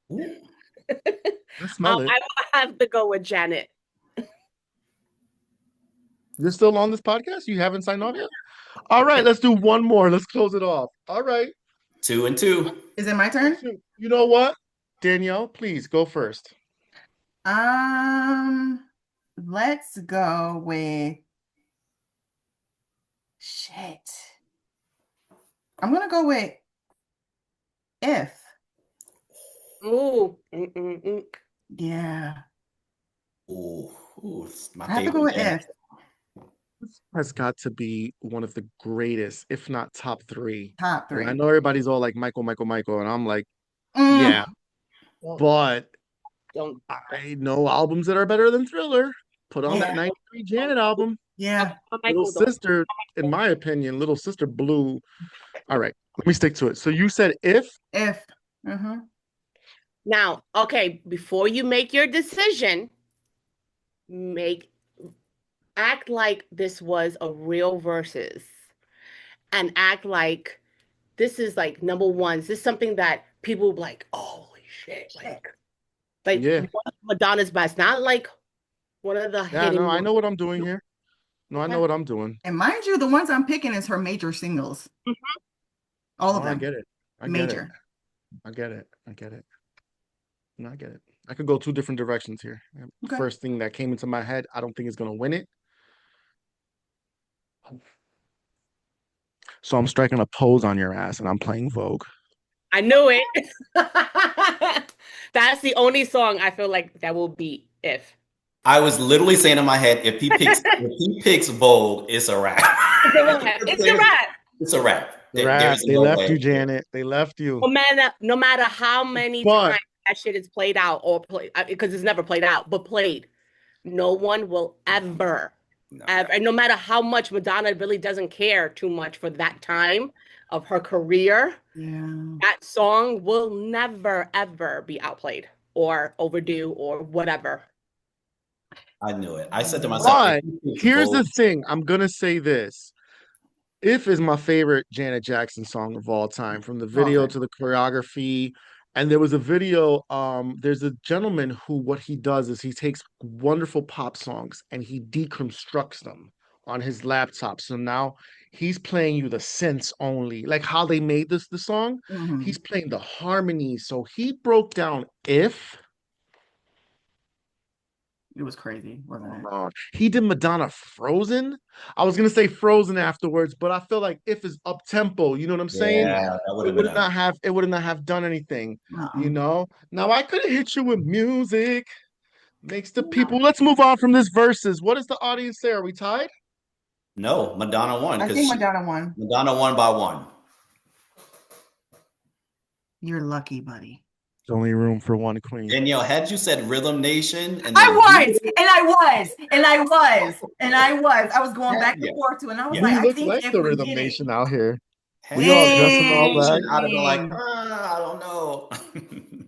I smell it. I will have to go with Janet. You're still on this podcast? You haven't signed off yet? All right, let's do one more. Let's close it off. All right. 2 and 2. Is it my turn? You know what? Danielle, please go first. Let's go with shit. I'm gonna go with If. Ooh. Yeah. Ooh, my I have to go with If. Has got to be one of the greatest, if not top 3. Top 3. And I know everybody's all like Michael, and I'm like, yeah. But I know albums that are better than Thriller. Put on that 93 Janet album. Yeah. Little Sister, in my opinion, Little Sister blew. All right, let me stick to it. So you said If? If. Mm-hmm. Now, okay, before you make your decision, act like this was a real versus and act like this is like number one. This is something that people will be like, oh, holy shit. Like one of Madonna's best, not like one of the hidden I know what I'm doing here. No, I know what I'm doing. And mind you, the ones I'm picking is her major singles. Mm-hmm. All of them. I get it. Major. I get it. No, I get it. I could go 2 different directions here. Okay. First thing that came into my head, I don't think is going to win it. So I'm striking a pose on your ass and I'm playing Vogue. I knew it. That's the only song I feel like that will beat If. I was literally saying in my head, if he picks Vogue, it's a wrap. It's a wrap. It's a wrap. They left you, Janet. They left you. No matter how many times that shit is played out or played, because it's never played out, but played, no one will ever, and no matter how much Madonna really doesn't care too much for that time of her career, that song will never, ever be outplayed or overdue or whatever. I knew it. I said to myself, but here's the thing. I'm going to say this. If is my favorite Janet Jackson song of all time, from the video to the choreography. And there was a video, there's a gentleman who what he does is he takes wonderful pop songs and he deconstructs them on his laptop. So now he's playing you the synths only, like how they made the song. Mhm. He's playing the harmonies. So he broke down If. It was crazy, wasn't it? He did Madonna Frozen. I was gonna say Frozen afterwards, but I feel like If is up tempo. You know what I'm saying? Yeah, that would It have would been have not have it would not have done anything. You Mm-mm. know. Now I could have hit you with music. Makes the people. Let's move on from this verses. What does the audience say? Are we tied? no. Madonna won I because think Madonna won. Madonna won by one. You're lucky, buddy. There's only room for one queen. Danielle, had you said Rhythm Nation and I then was, and I was, and I was, and I was. I was going back and yeah, forth to it, and I was yeah. like, We I look think like if the we Rhythm get it. Nation out here. Had We you all said dressing Rhythm all Nation, black. I'd have been like, Dang. I don't know.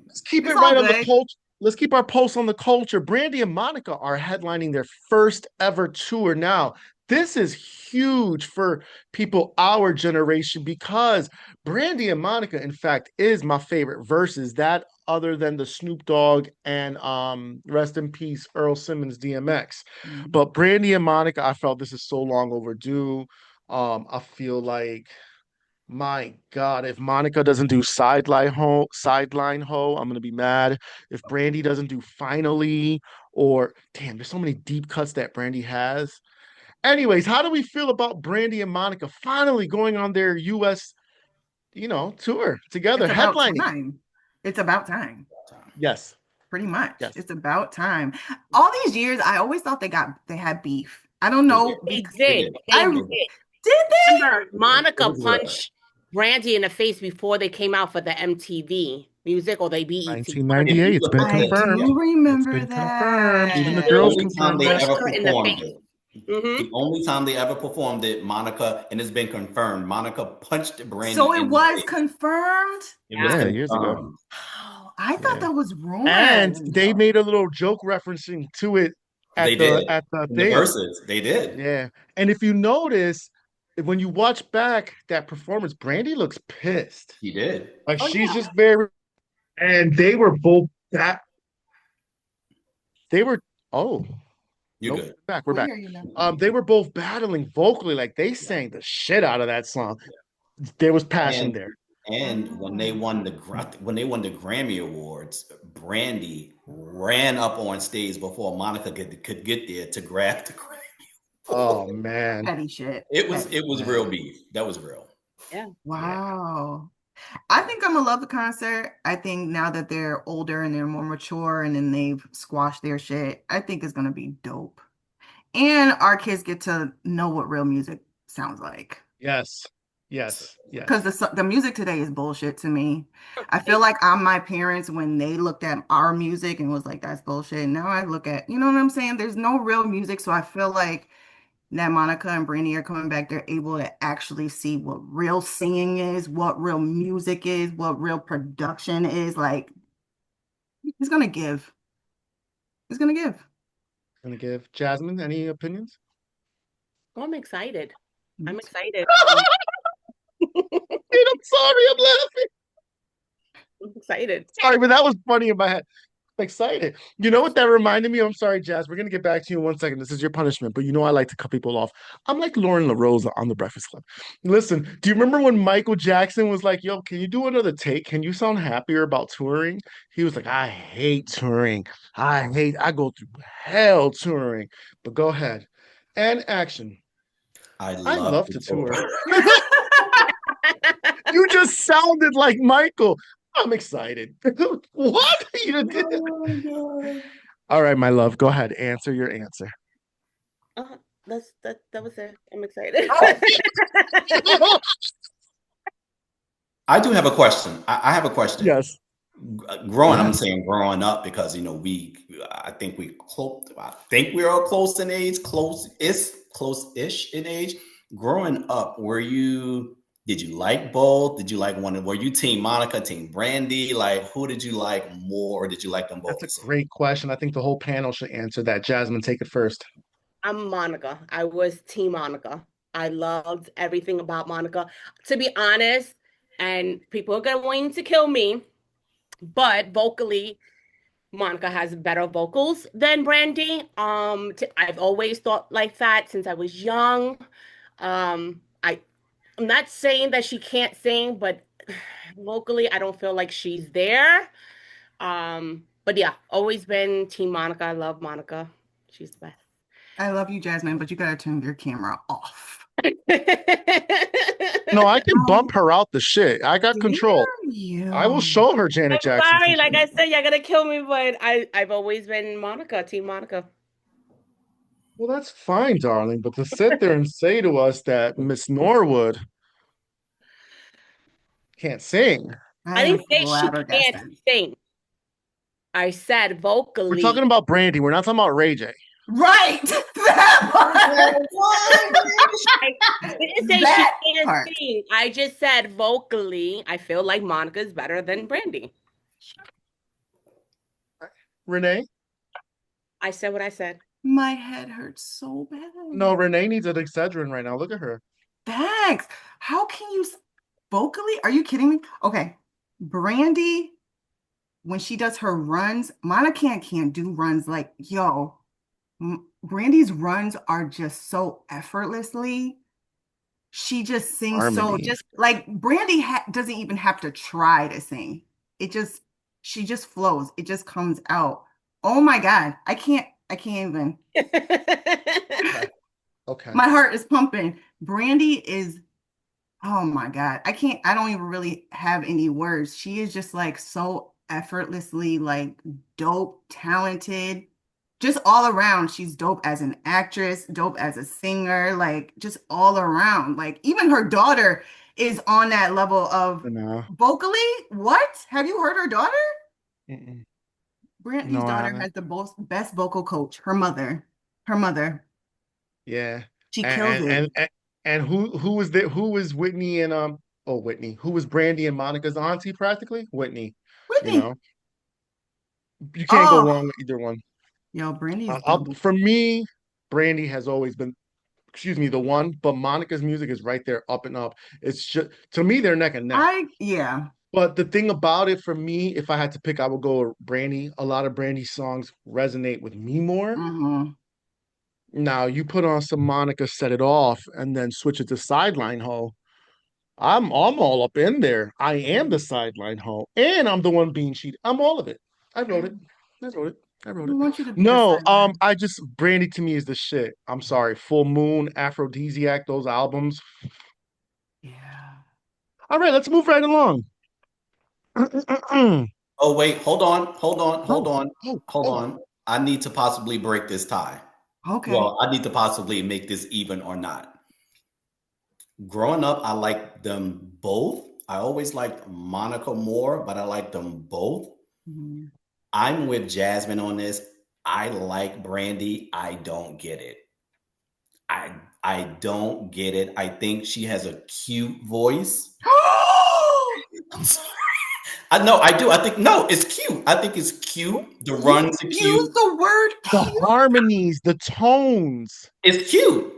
Let's keep it It's all right on the good. culture. Let's keep our pulse on the culture. Brandy and Monica are headlining their first ever tour now. This is huge for people our generation because Brandy and Monica, in fact, is my favorite verses. That other than the Snoop Dogg and rest in peace Earl Simmons DMX. Mhm. But Brandy and Monica, I felt this is so long overdue. I feel like my God, if Monica doesn't do sideline ho, I'm gonna be mad. If Brandy doesn't do finally, or damn, there's so many deep cuts that Brandy has. Anyways, how do we feel about Brandy and Monica finally going on their US, tour together, It's about headlining? time. It's about time. Yes, Pretty much. yes. It's about time. All these years, I always thought they had beef. I don't They did. know They because They did. did. They I did. did they? Remember, They did. It Monica was real. punched Brandy in the face before they came out for the MTV music or the BET. If you 1998. It's look been at I the, confirmed. do It's remember been confirmed. Even the the girls that. only time confirmed they that. Punched ever her in the performed face. it, Hmm. the only time they ever performed it, Monica, and it's been confirmed, Monica punched Brandy So it in the was face. confirmed? It was Yeah, years ago. confirmed. Oh, I thought Yeah. that was And rumors. they made a little joke referencing to it They at did. the In the thing. verses, they did. Yeah. And if you notice, when you watch back that performance, Brandy looks pissed. He did. Like Oh she's yeah. just very, and they were both that they were oh You're nope, good. we're We back. hear you now. They were both battling vocally, like they sang the shit out of that song. There was passion And there. and when they won the Grammy Awards, Brandy ran up on stage before Monica could get there to grab the Grammy. Oh man. Petty shit. It was Petty. real beef. That was real. Yeah. Yeah. Wow. I think I'm gonna love the concert. I think now that they're older and they're more mature and then they've squashed their shit, I think it's gonna be dope. And our kids get to know what real music sounds like. Yes. So, Yes. Because Yes. the music today is bullshit to me. I feel like I'm my parents when they looked at our music and was like, that's bullshit. And now I look at, you know what I'm saying? There's no real music. So I feel like that Monica and Brandy are coming back. They're able to actually see what real singing is, what real music is, what real production is. Like, it's gonna give. It's gonna give. Gonna give Jazmine any opinions? Oh, I'm excited. I'm Me too. excited. I'm sorry, I'm laughing. I'm excited. Sorry, but that was funny in my head. I'm excited. You know what that reminded me of? I'm sorry, Jazz. We're gonna get back to you in 1 second. This is your punishment, but you know I like to cut people off. I'm like Lauren LaRosa on The Breakfast Club. Listen, do you remember when Michael Jackson was like, "Yo, can you do another take? Can you sound happier about touring?" He was like, "I hate touring. I go through hell touring." But go ahead. And action. I I love love the to tour. tour. You just sounded like Michael. I'm excited. What? You did- All right, my love. Go ahead. Answer your answer. That was it. I'm excited. I do have a question. I have a question. Yes. I'm Yes. saying growing up because I think we are close in age, close-ish in age. Growing up, did you like both? Did you like one? Were you team Monica, team Brandy? Like, who did you like more? Or did you like them both That's a the same? great question. I think the whole panel should answer that. Jazmine, take it first. I'm Monica. I was Team Monica. I loved everything about Monica. To be honest, and people are going to kill me. But vocally, Monica has better vocals than Brandy. I've always thought like that since I was young. I'm not saying that she can't sing, but vocally, I don't feel like she's there. But yeah, always been Team Monica. I love Monica. She's the best. I love you, Jasmine, but you gotta turn your camera off. No, I can How bump her out the shit. I got control. dare I will you? show her Janet I'm Jackson sorry, some like shit. I said, you're gonna kill me, but I've always been Monica, Team Monica. Well, that's fine, darling. But to sit there and say to us that Miss Norwood can't sing. I I am didn't say she can't flabbergasted. sing. I said We're talking vocally. about Brandy. We're not talking about Ray J. Right. That part. I didn't say she That can't part. sing. I just said vocally, I feel like Monica is better than Brandy. Renee? I said what I said. My head hurts so bad. No, Renee needs an Excedrin right now. Look at her. Thanks. How can you vocally? Are you kidding me? Okay. Brandy, when she does her runs, Monica can't do runs like, yo, Brandy's runs are just so effortlessly. She just sings so Harmony. just like Brandy doesn't even have to try to sing. She just flows. It just comes out. Oh my God. I can't even. Okay. My heart is pumping. Brandy is, oh my God. I don't even really have any words. She is just like so effortlessly like dope, talented, just all around. She's dope as an actress, dope as a singer, like just all around. Like even her daughter is on that level of No. vocally. What? Have you heard her daughter? Mm-mm. Brandy's No, I daughter haven't. has the best vocal coach, her mother. Her mother. Yeah. She kills And it. and and, and who was that? Who was Whitney and Whitney? Who was Brandy and Monica's auntie practically? Whitney. You Whitney. know, you can't go Oh, wrong with either one. yo, Brandy's dope. For me, Brandy has always been, excuse me, the one, but Monica's music is right there, up and up. It's just to me, they're neck and neck. Yeah. But the thing about it for me, if I had to pick, I would go with Brandy. A lot of Brandy songs resonate with me more. Hmm. Now you put on some Monica, set it off, and then switch it to sideline hoe. I'm all up in there. I am the sideline hoe, and I'm the one being cheated. I'm all of it. I wrote it. I wrote it. I wrote We it. want you to be the No, sideline. I just Brandy to me is the shit. I'm sorry. Full Moon, Aphrodisiac, those albums. Yeah. All right, let's move right along. Oh, Oh, wait, hold on, hold on, hold oh, on, hold oh. on. I need to possibly break this tie. Okay. Well, I need to possibly make this even or not. Growing up, I liked them both. I always liked Monica more, but I liked them both. Mhm. I'm with Jasmine on this. I like Brandy. I don't get it. I I don't get it. I think she has a cute voice. I'm sorry. I know I do. I think no, it's cute. I think it's cute. The You runs are use cute. the word The cute. harmonies, the tones. It's cute.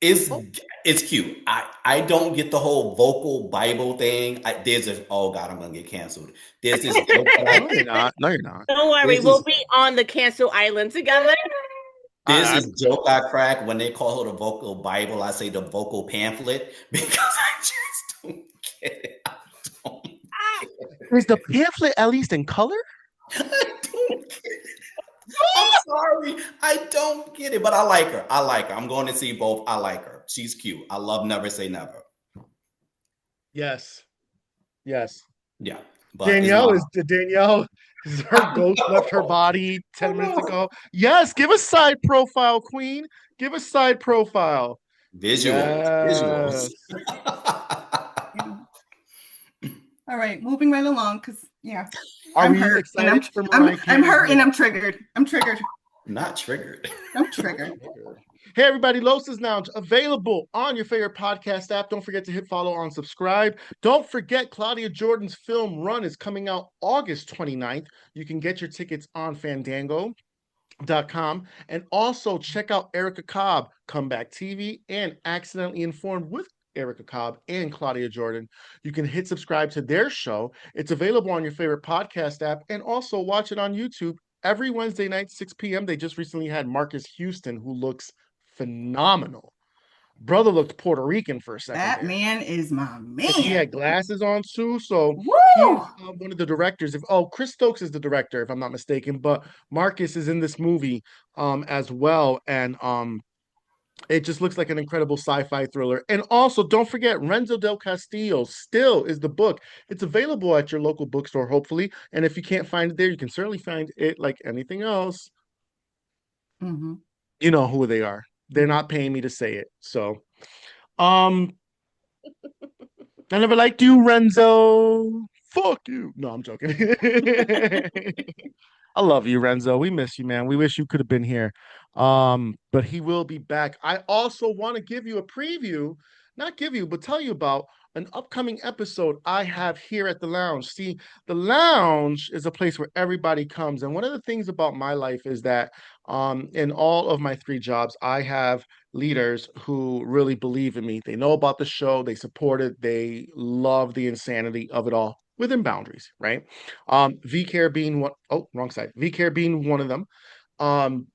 It's Oh, it's cute. I don't get the whole vocal Bible thing. There's a oh God, I'm gonna get canceled. There's this joke that no, you're not. No, you're not. Don't worry, there's we'll this be on the cancel island together. there's I, this joke I crack when they call her the vocal Bible. I say the vocal pamphlet because I just don't get it. I don't Ah, get it. is the pamphlet at least in color? I don't get it. I'm sorry. I don't get it, but I like her. I like her. I'm going to see both. I like her. She's cute. I love Never Say Never. Yes. Yes. Yeah, but it's Danielle, is her ghost left her not. body 10 minutes ago? Yes, give a side profile, Queen. Give a side profile. Visuals, visuals. Yes. Yeah. All right, moving right along because yeah, Are I'm we hurt and excited for Mariah I'm Carey's hurt and new- I'm triggered. I'm triggered. Not triggered. I'm triggered. Hey everybody, Los's Lounge available on your favorite podcast app. Don't forget to hit follow on subscribe. Don't forget Claudia Jordan's film Run is coming out August 29th. You can get your tickets on Fandango.com and also check out Erica Cobb, Comeback TV, and Accidentally Informed with Erica Cobb, and Claudia Jordan. You can hit subscribe to their show. It's available on your favorite podcast app, and also watch it on YouTube every Wednesday night, 6 p.m. They just recently had Marcus Houston, who looks phenomenal. Brother looked Puerto Rican for a second That there. man is my And he man. had glasses on too, so Woo! he's one of the directors. Chris Stokes is the director, if I'm not mistaken, but Marcus is in this movie as well, and it just looks like an incredible sci-fi thriller. And also, don't forget, Renzo del Castillo still is the book. It's available at your local bookstore, hopefully. And if you can't find it there, you can certainly find it like anything else. Mm-hmm. You know who they are. They're not paying me to say it. So, um, I never liked you, Renzo. Fuck you. No, I'm joking. I love you, Renzo. We miss you, man. We wish you could have been here. But he will be back. I also want to give you a preview, not give you, but tell you about an upcoming episode I have here at the lounge. See, the lounge is a place where everybody comes. And one of the things about my life is that in all of my 3 jobs, I have leaders who really believe in me. They know about the show, they support it, they love the insanity of it all within boundaries, right? VCare being one, oh, wrong side. VCare being one of them. Um,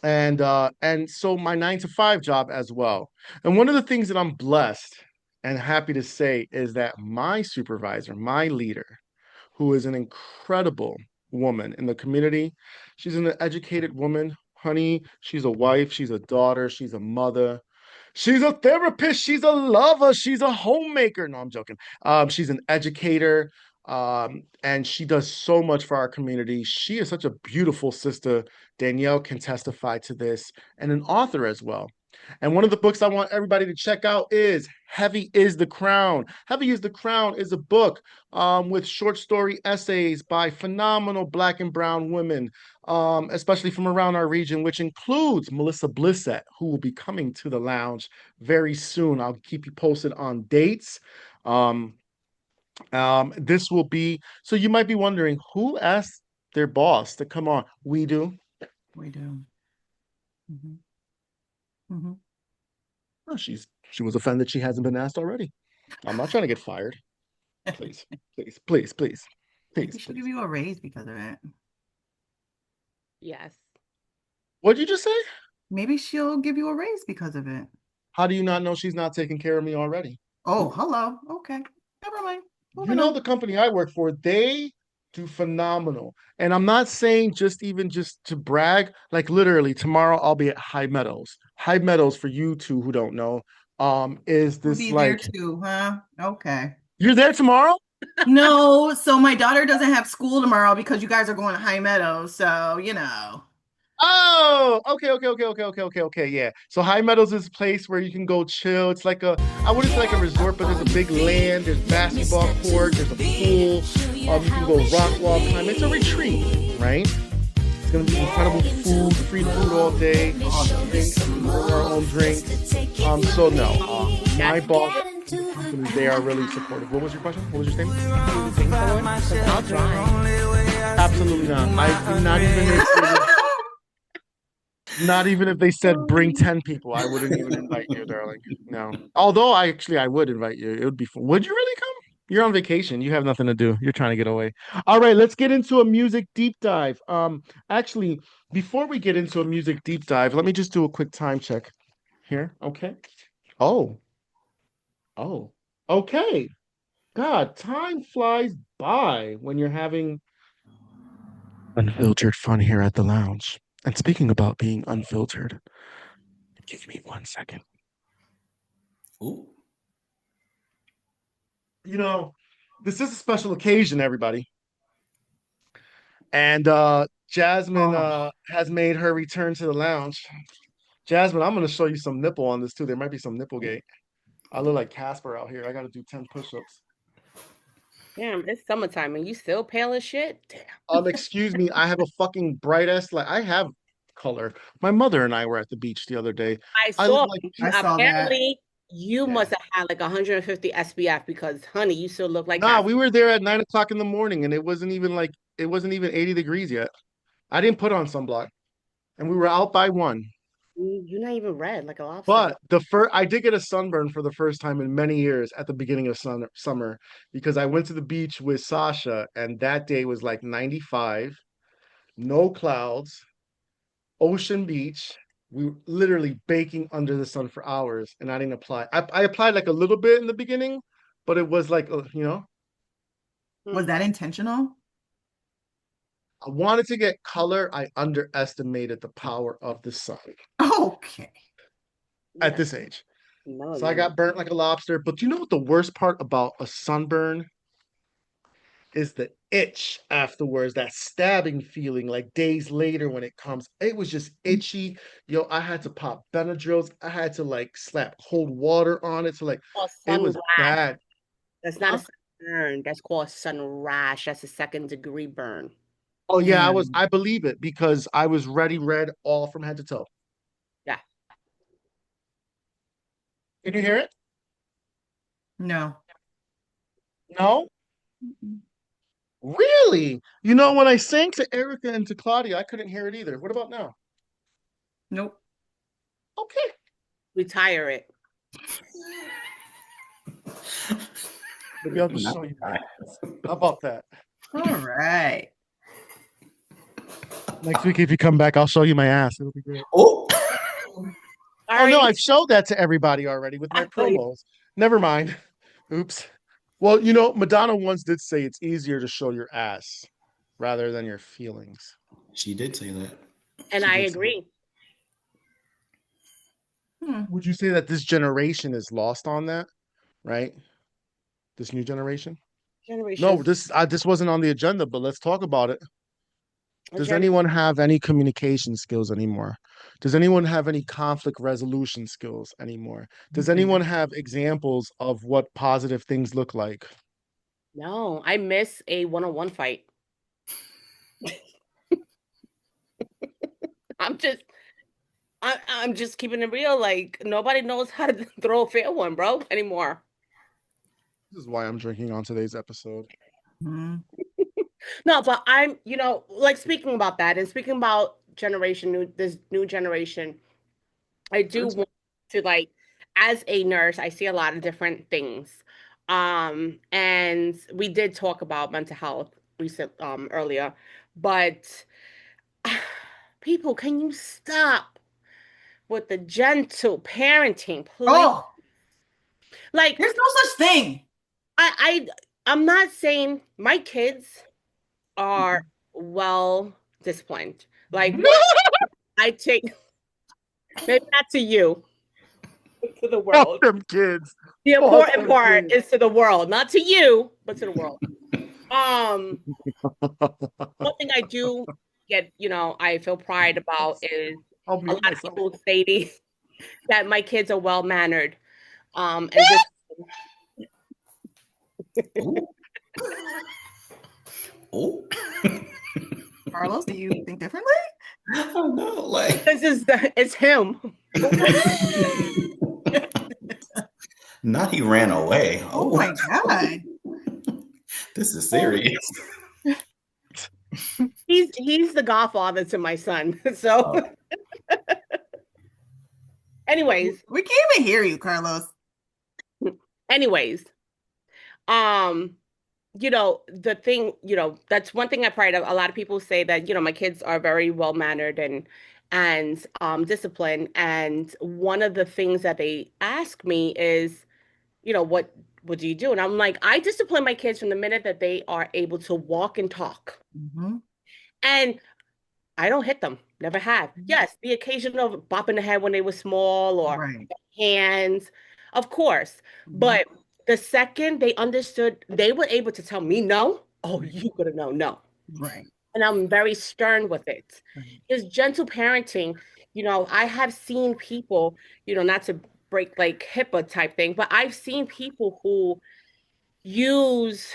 and so my 9 to 5 job as well. And one of the things that I'm blessed and happy to say is that my supervisor, my leader, who is an incredible woman in the community, she's an educated woman, honey. She's a wife, she's a daughter, she's a mother. She's a therapist. She's a lover. She's a homemaker. No, I'm joking. She's an educator, and she does so much for our community. She is such a beautiful sister. Danielle can testify to this, and an author as well. And one of the books I want everybody to check out is Heavy is the Crown. Heavy is the Crown is a book with short story essays by phenomenal Black and brown women, especially from around our region, which includes Melissa Blissett, who will be coming to the lounge very soon. I'll keep you posted on dates. Um, this will be, so you might be wondering who asked their boss to come on. We do. We do. Mm-hmm. Mm-hmm. Oh, she was offended she hasn't been asked already. I'm not trying to get fired. Please, please, please, please, Maybe please, she'll please. give you a raise because of it. Yes. What'd you just say? Maybe she'll give you a raise because of it. How do you not know she's not taking care of me already? Oh, hello. Okay. Never mind. You Moving know on. the company I work for, they do phenomenal. And I'm not saying just to brag, like literally tomorrow I'll be at High Meadows. High Meadows, for you two who don't know, is We'll this be there like too, huh? Okay. you're there tomorrow? No, so my daughter doesn't have school tomorrow because you guys are going to High Meadows. So, you know. Oh, okay. Yeah. So High Meadows is a place where you can go chill. It's like I wouldn't say like a resort, but there's a big land, there's basketball court, there's a pool. You can go rock wall climb. It's a retreat, right? It's gonna be incredible food, free food all day, drinks, we bring our own drinks. So no, my boss, they are really supportive. What was your question? What was your statement? Can you bring someone? Because I'll drive. Absolutely not. I do not even make not even if they said bring 10 people, I wouldn't even invite you, darling. No. Although I would invite you. It would be fun. Would you really come? You're on vacation. You have nothing to do. You're trying to get away. All right, let's get into a music deep dive. Actually, before we get into a music deep dive, let me just do a quick time check here. Okay. Oh. Oh. Okay. God, time flies by when you're having unfiltered fun here at the lounge. And speaking about being unfiltered, give me 1 second. Ooh. You know, this is a special occasion, everybody. And Jazmine has made her return to the lounge. Jazmine, I'm going to show you some nipple on this too. There might be some nipple gate. I look like Casper out here. I got to do 10 push-ups. Damn, it's summertime and you still pale as shit? Damn. Excuse me. I have a fucking bright ass, like I have color. My mother and I were at the beach the other day. I look saw, like I saw that. apparently you Yeah. must have had like 150 SPF because, honey, you still look like Nah, Casper. we were there at 9 o'clock in the morning and it wasn't even 80 degrees yet. I didn't put on sunblock. And we were out by 1. You're not even red like a lobster. But I did get a sunburn for the first time in many years at the beginning of summer because I went to the beach with Sasha and that day was like 95, no clouds, ocean beach. We were literally baking under the sun for hours and I didn't apply. I applied like a little bit in the beginning, but it was like, Was that intentional? I wanted to get color. I underestimated the power of the sun Okay. at Yeah. this age. No, So I got burnt like a lobster. But you know what the worst part about a sunburn is the itch afterwards, that stabbing feeling like days later when it comes. It was just itchy. Yo, I had to pop Benadryls. I had to like slap cold water on it. So like called it sun was rash. bad. That's not a Huh? sunburn. That's called a sun rash. That's a second-degree burn. Oh yeah, Damn. I believe it because I was ready red all from head to toe. Yeah. Can you hear it? No. No? Really? You know, when I sang to Erica and to Claudia, I couldn't hear it either. What about now? Nope. Okay. Retire it. Maybe I'll just show you. How about that? All right. Next week, if you come back, I'll show you my ass. It'll be great. Oh, Oh no, I've showed that to everybody already with my Oh, yeah. promos. Never mind. Oops. Well, you know, Madonna once did say it's easier to show your ass rather than your feelings. she did say that. And She I did say agree. Hmm. Would you say that this generation is lost on that, right? This new generation? No, Generations. this wasn't on the agenda, but let's talk about it. Does Gen- anyone have any communication skills anymore? Does anyone have any conflict resolution skills anymore? Does anyone have examples of what positive things look like? No, I miss a one-on-one fight. I'm just I'm just keeping it real. Like nobody knows how to throw a fair one, bro, anymore. This is why I'm drinking on today's episode. Hmm. No, but I'm, like speaking about that and speaking about this new generation, I do want to like, as a nurse, I see a lot of different things. And we did talk about mental health earlier, but people, can you stop with the gentle parenting, please? Oh, Like, there's no such thing. I I'm not saying my kids are well disciplined. Like what I take, maybe not to you, but to the Fuck world. them kids. The Fuck important them part kids. is to the world, not to you, but to the world. One thing I do get, I feel pride about is I'll a mute lot of myself. people stating that my kids are well mannered. And just Oh. Oh. Carlos, do you think differently? I don't know. Like, it's him. not he ran away. Oh my God. This is serious. He's the godfather to my son. So, anyways, We can't even hear you, Carlos. anyways, the thing, that's one thing I pride of. A lot of people say that, my kids are very well mannered and disciplined. And one of the things that they ask me is, what do you do? And I'm like, I discipline my kids from the minute that they are able to walk and talk. Mm-hmm. And I don't hit them. Never have. Yes, the occasion of bopping the head when they were small or Right. hands, of course. But the second they understood, they were able to tell me no. Oh, you gotta know no. Right. And I'm very stern with it. It's gentle parenting. I have seen people, not to break like HIPAA type thing, but I've seen people who use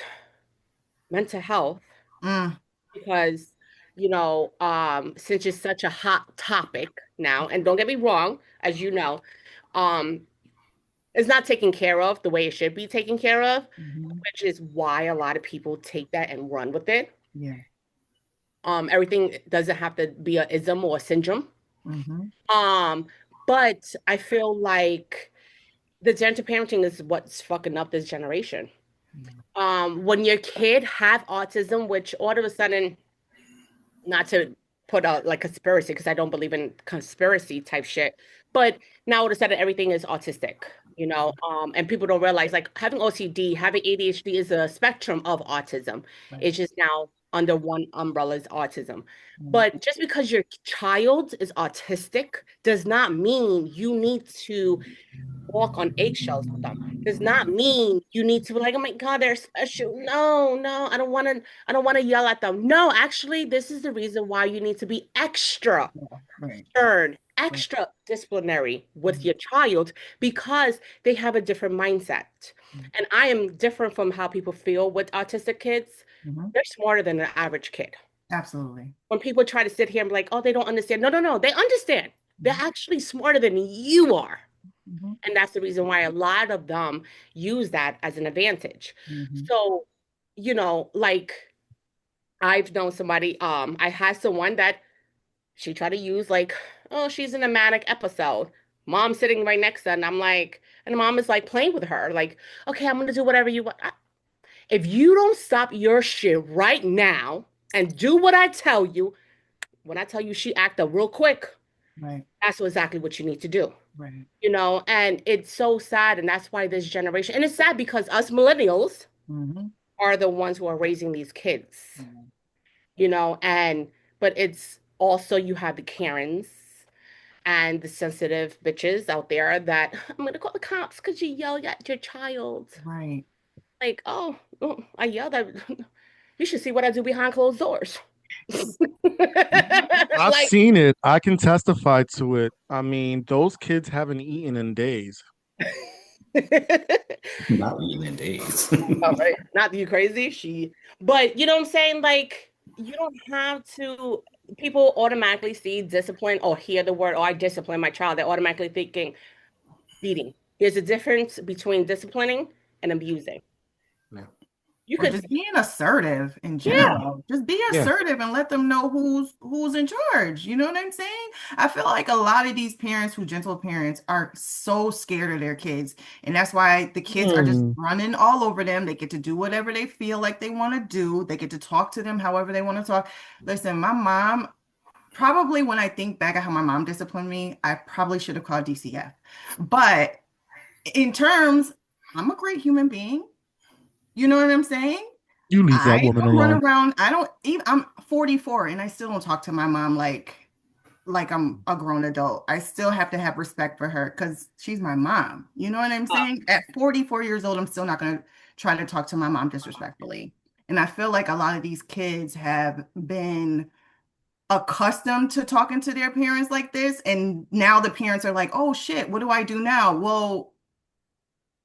mental health Mm. because since it's such a hot topic now, and don't get me wrong, as you know, um it's not taken care of the way it should be taken care of, which is why a lot of people take that and run with it. Yeah. Everything doesn't have to be a ism or a syndrome. But I feel like the gentle parenting is what's fucking up this generation. When your kid have autism, which all of a sudden, not to put out like conspiracy, because I don't believe in conspiracy type shit, but now all of a sudden everything is autistic, and people don't realize like having OCD, having ADHD is a spectrum of autism. Right. It's just now under one umbrella is autism. But just because your child is autistic does not mean you need to walk on eggshells with them. Does not mean you need to be like, oh my God, they're special. No, no, I don't want to yell at them. No, actually, this is the reason why you need to be extra stern, extra disciplinary with your child because they have a different mindset. And I am different from how people feel with autistic kids. They're smarter than an average kid. Absolutely. When people try to sit here and be like, oh, they don't understand. No, no, no, they understand. They're actually smarter than you are. And that's the reason why a lot of them use that as an advantage. So, like I've known somebody, I had someone that she tried to use like, oh, she's in a manic episode. Mom sitting right next to her, and I'm like, and the mom is like playing with her, like, okay, I'm gonna do whatever you want. If you don't stop your shit right now and do what I tell you, when I tell you she act up real quick, that's exactly what you need to do. And it's so sad. And that's why this generation, and it's sad because us millennials are the ones who are raising these kids, but it's also, you have the Karens and the sensitive bitches out there that I'm going to call the cops because you yelled at your child. Right. Like, oh, I yelled at, you should see what I do behind closed doors. I've seen it. I can testify to it. I mean, those kids haven't eaten in days. Not eating in days. All right. Not you crazy. But you know what I'm saying? Like, you don't have to, people automatically see discipline or hear the word, oh, I discipline my child. They're automatically thinking beating. There's a difference between disciplining and abusing. Yeah. You Or could, just being assertive in general. Just be assertive and let them know who's in charge. You know what I'm saying? I feel like a lot of these parents who gentle parents are so scared of their kids. And that's why the kids are just running all over them. They get to do whatever they feel like they want to do. They get to talk to them however they want to talk. Listen, my mom, probably when I think back at how my mom disciplined me, I probably should have called DCF. But in terms, I'm a great human being. You know what I'm saying? You leave that woman don't run alone. around. I don't even, I'm 44 and I still don't talk to my mom like I'm a grown adult. I still have to have respect for her because she's my mom. You know what I'm saying? At 44 years old, I'm still not going to try to talk to my mom disrespectfully. And I feel like a lot of these kids have been accustomed to talking to their parents like this. And now the parents are like, oh shit, what do I do now? Well,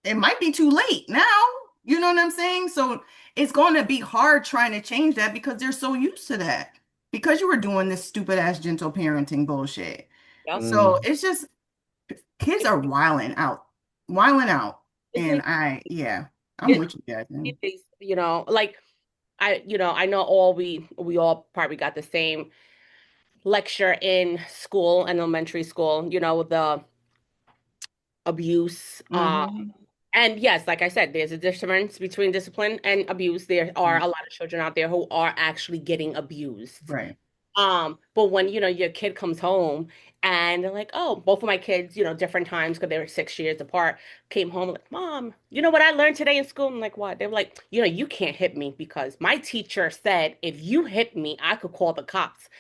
it might be too late now. You know what I'm saying? So it's going to be hard trying to change that because they're so used to that. Because you were doing this stupid ass gentle parenting bullshit. Yep. So it's just kids are wilding out. And I'm with you guys. Man. Like I know we all probably got the same lecture in school and elementary school, the abuse. And yes, like I said, there's a difference between discipline and abuse. There are a lot of children out there who are actually getting abused. Right. But when, your kid comes home and they're like, oh, both of my kids, different times because they were 6 years apart, came home like, Mom, you know what I learned today in school? I'm like, what? They were like, you can't hit me because my teacher said if you hit me, I could call the cops.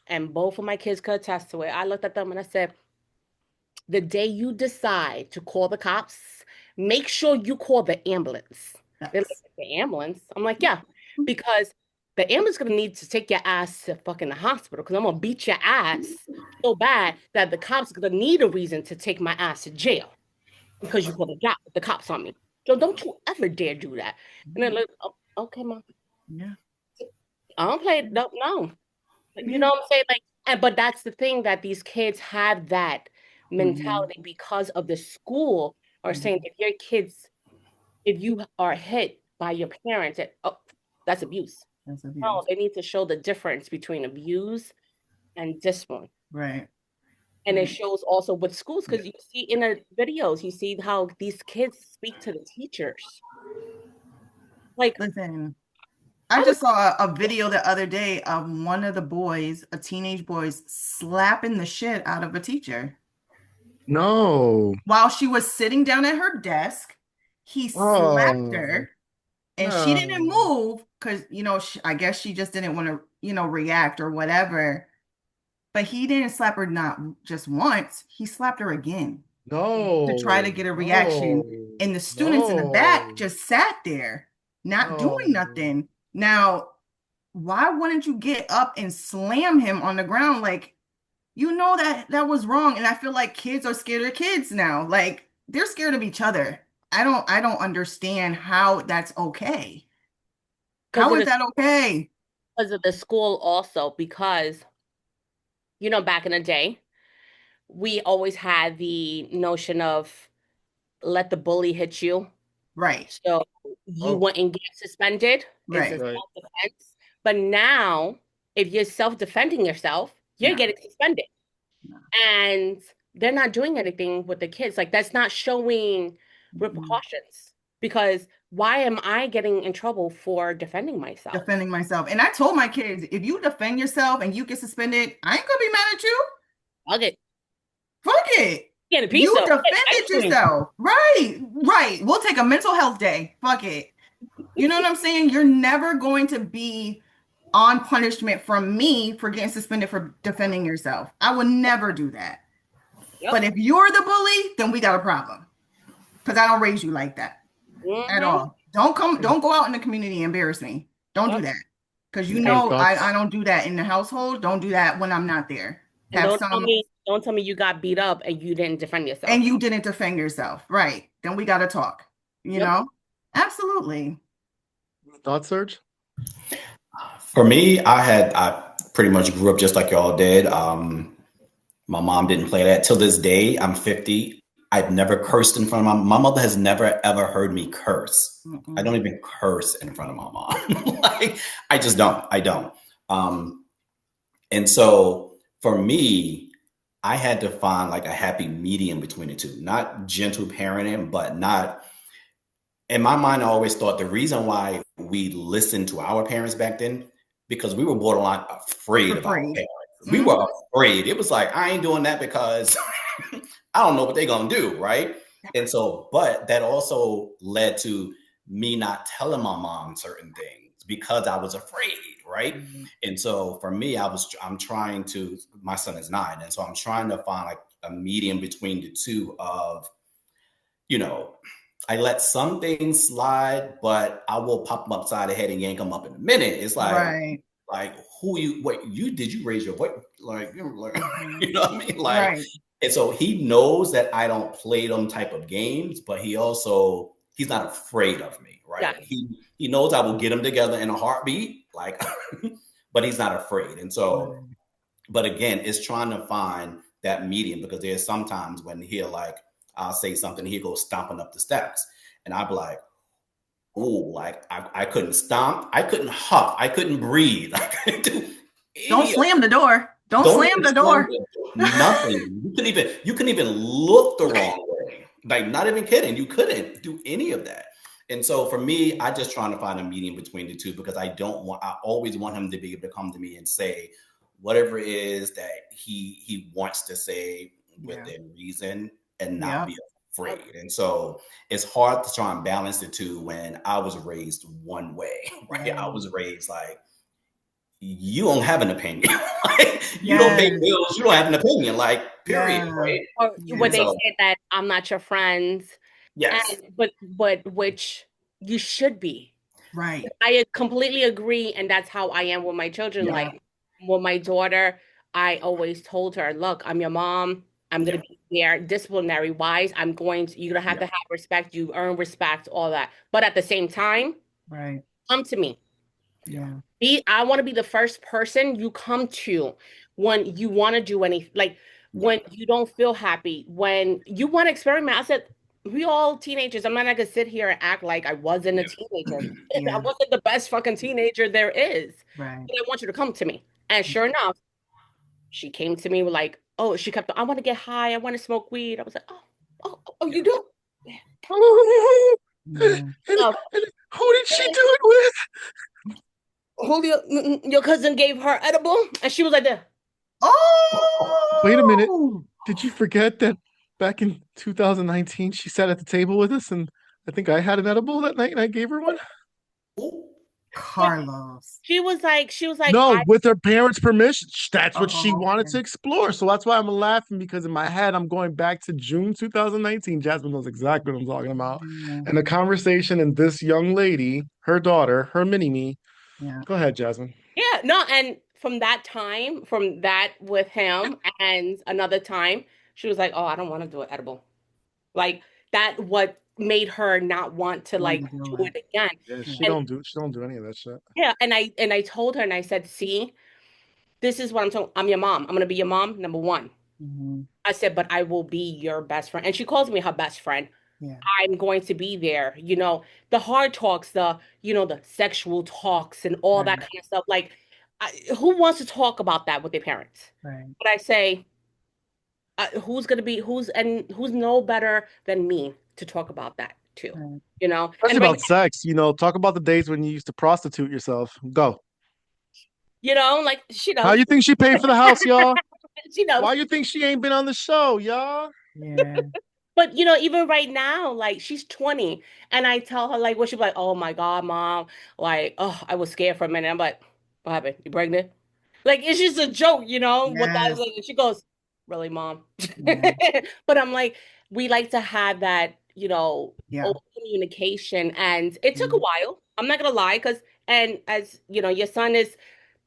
And both of my kids could attest to it. I looked at them and I said, the day you decide to call the cops, make sure you call the ambulance. They're like, the ambulance? I'm like, yeah, because the ambulance is going to need to take your ass to fucking the hospital because I'm going to beat your ass so bad that the cops are going to need a reason to take my ass to jail because you called the cops on me. So don't you ever dare do that. And they're like, oh, okay, Mom. Yeah. I don't play it. No. You know what I'm saying? Like, but that's the thing that these kids have that mentality because of the school are saying if you are hit by your parents, that's abuse. No, they need to show the difference between abuse and discipline. Right. And it shows also with schools, because you see in the videos, you see how these kids speak to the teachers. Like, Listen, I just saw a video the other day of one of the boys, a teenage boys, slapping the shit out of a teacher. No. While she was sitting down at her desk, he slapped Oh, her and she didn't no. move because, I guess she just didn't want to, react or whatever. But he didn't slap her not just once, he slapped her again to try to No. get a reaction. No. And the students in the back No. just sat there, not doing No. nothing. Now, why wouldn't you get up and slam him on the ground? Like, that was wrong. And I feel like kids are scared of kids now. Like, they're scared of each other. I don't understand how that's okay. How is that okay? because of the school also, because back in the day, we always had the notion of let the bully hit you. Right. So you wouldn't get suspended. It's a Right. self-defense. But now, if you're self-defending yourself, you're getting suspended. No. And they're not doing anything with the kids. Like, that's not showing repercussions. Because why am I getting in trouble for defending myself? Defending myself. And I told my kids, if you defend yourself and you get suspended, I ain't gonna be mad at you. Fuck it. Fuck it. Get a You pizza. defended yourself. Right. Right. We'll take a mental health day. Fuck it. You know what I'm saying? You're never going to be on punishment from me for getting suspended for defending yourself. I would never do that. Yep. But if you're the bully, then we got a problem. Because I don't raise you like that at all. Don't go out in the community and embarrass me. Don't do that. Because I don't do that in the household. Don't do that when I'm not there. Don't tell me you got beat up and you didn't defend yourself. And you didn't defend yourself. Right. Then we got to talk. You know? Absolutely. Thoughts, Serg? For me, I pretty much grew up just like y'all did. My mom didn't play that. Till this day, I'm 50. I've never cursed in front of my mother has never ever heard me curse. Mm-mm. I don't even curse in front of my mom. Like, I just don't. I don't. And so for me, I had to find like a happy medium between the two. Not gentle parenting, but not. In my mind, I always thought the reason why we listened to our parents back then, because we were borderline afraid of our parents. We were afraid. It was like, I ain't doing that because I don't know what they're going to do, right? And so, but that also led to me not telling my mom certain things because I was afraid, right? Mm-hmm. And so for me, I'm trying to, my son is 9, and so I'm trying to find like a medium between the two of, I let some things slide, but I will pop them upside the head and yank them up in a minute. It's like, like did you raise your voice? Like, you know what I mean? Like, and so he knows that I don't play them type of games, but he's not afraid of me, right? Yeah. He knows I will get him together in a heartbeat, like, but he's not afraid. And so, but again, it's trying to find that medium, because there's sometimes when I'll say something, he'll go stomping up the steps, and I'll be like, oh, like I couldn't stomp, I couldn't huff, I couldn't breathe, I couldn't do Don't slam the door. Don't slam the door. Nothing. You couldn't even look the wrong way. Like, not even kidding. You couldn't do any of that. And so for me, I just trying to find a medium between the two, because I always want him to be able to come to me and say whatever it is that he wants to say within reason and not be afraid. And so it's hard to try and balance the two when I was raised one way, right? I was raised like, you don't have an opinion. You don't make bills. You don't have an opinion. Like, period. Right? Or when they say that I'm not your friends. Yes. But which you should be. Right. I completely agree, and that's how I am with my children. Yeah. Like, with my daughter, I always told her, "Look, I'm your mom. I'm gonna be there, disciplinary wise. You're gonna have to have respect. You earn respect, all that. But at the same time, come to me. Yeah. I want to be the first person you come to when you want to do anything, like when you don't feel happy, when you want to experiment." I said, we all teenagers. I'm not gonna sit here and act like I wasn't a teenager. I wasn't the best fucking teenager there is. Right. But I want you to come to me. And sure enough, she came to me with like, oh, she kept, I want to get high. I want to smoke weed. I was like, oh, you do? And, Oh, and who did she do it with? Julio, your cousin gave her edible, and she was like, "There." Wait a minute. Oh, Did you forget that back in 2019 she sat at the table with us and I think I had an edible that night and I gave her one? Ooh. But Carlos. she was like, No, I, with her parents' permission. That's what she Oh, wanted okay. to explore. So that's why I'm laughing because in my head, I'm going back to June 2019. Jazmine knows exactly what I'm talking about. Yeah, And the conversation and this young lady, her daughter, her mini me. yeah. Go ahead, Jazmine. yeah, no, and from that time, from that with him, and another time, she was like, "Oh, I don't want to do an edible." Like that, what made her not want to Want like to do do it. it again. Yeah, Yeah. And she don't do any of that shit. yeah, and I told her, and I said, "See, this is what I'm talking. I'm your mom. I'm gonna be your mom, number one." Hmm. I said, "But I will be your best friend," and she calls me her best friend. Yeah. I'm going to be there. The hard talks, the sexual talks and all that Right. kind of stuff. Like, who wants to talk about that with their parents? Right. But I say, who's going to be, who's no better than me to talk about that too, Right. Especially And right about sex, talk about the days when you used to prostitute yourself. Go. like she How knows, you think she paid for the house, y'all? she knows. Why you think she ain't been on the show, y'all? Yeah. But even right now, like she's 20, and I tell her like, what she's like, oh my God, mom, like, oh, I was scared for a minute. I'm like, what happened? You pregnant? Like it's just a joke, what that is. Yes. Like, she goes, really, mom? Yeah. But I'm like, we like to have that, Yeah. open communication, and it took a Mm-hmm. while. I'm not gonna lie, because and as your son is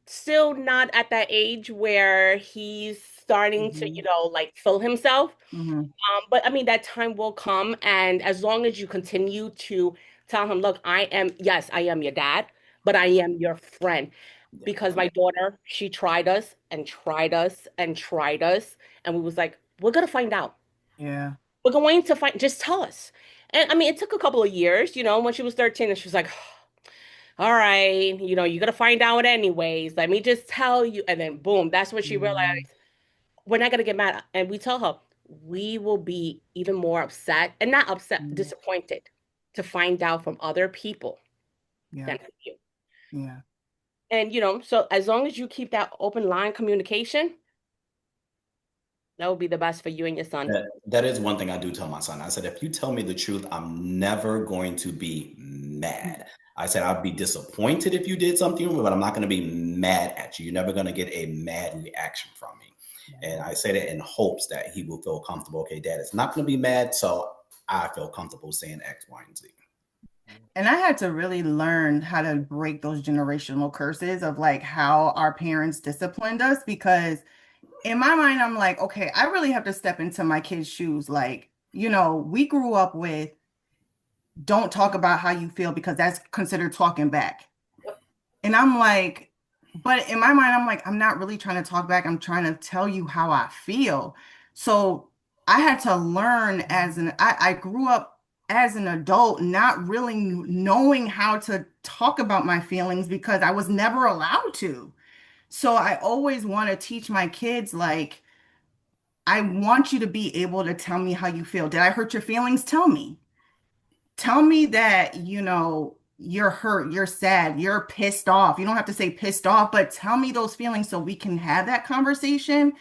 still not at that age where he's starting to, like feel himself. Mm-hmm. But I mean, that time will come. And as long as you continue to tell him, look, yes, I am your dad, but I am your friend. Yeah. Because my daughter, she tried us and tried us and tried us. And we was like, we're going to find out. Yeah. We're going to find, just tell us. And I mean, it took a couple of years, when she was 13, and she was like, all right, you're going to find out anyways. Let me just tell you. And then boom, that's when she Yeah. realized we're not gonna get mad. And we tell her we will be even more upset, and not upset, Mm. disappointed to find out from other people Yeah. than from you. Yeah. And so as long as you keep that open line communication, that would be the best for you and your son. That is one thing I do tell my son. I said, if you tell me the truth, I'm never going to be mad. I said, I'd be disappointed if you did something, but I'm not going to be mad at you. You're never going to get a mad reaction from me. And I say that in hopes that he will feel comfortable. Okay, dad is not going to be mad. So I feel comfortable saying X, Y, and Z. And I had to really learn how to break those generational curses of like how our parents disciplined us, because in my mind, I'm like, okay, I really have to step into my kids' shoes. Like, we grew up with don't talk about how you feel because that's considered talking back. And I'm like, but in my mind, I'm like, I'm not really trying to talk back. I'm trying to tell you how I feel. So I had to learn I grew up as an adult, not really knowing how to talk about my feelings because I was never allowed to. So I always want to teach my kids, like, I want you to be able to tell me how you feel. Did I hurt your feelings? Tell me. Tell me that, you're hurt, you're sad, you're pissed off. You don't have to say pissed off, but tell me those feelings so we can have that conversation,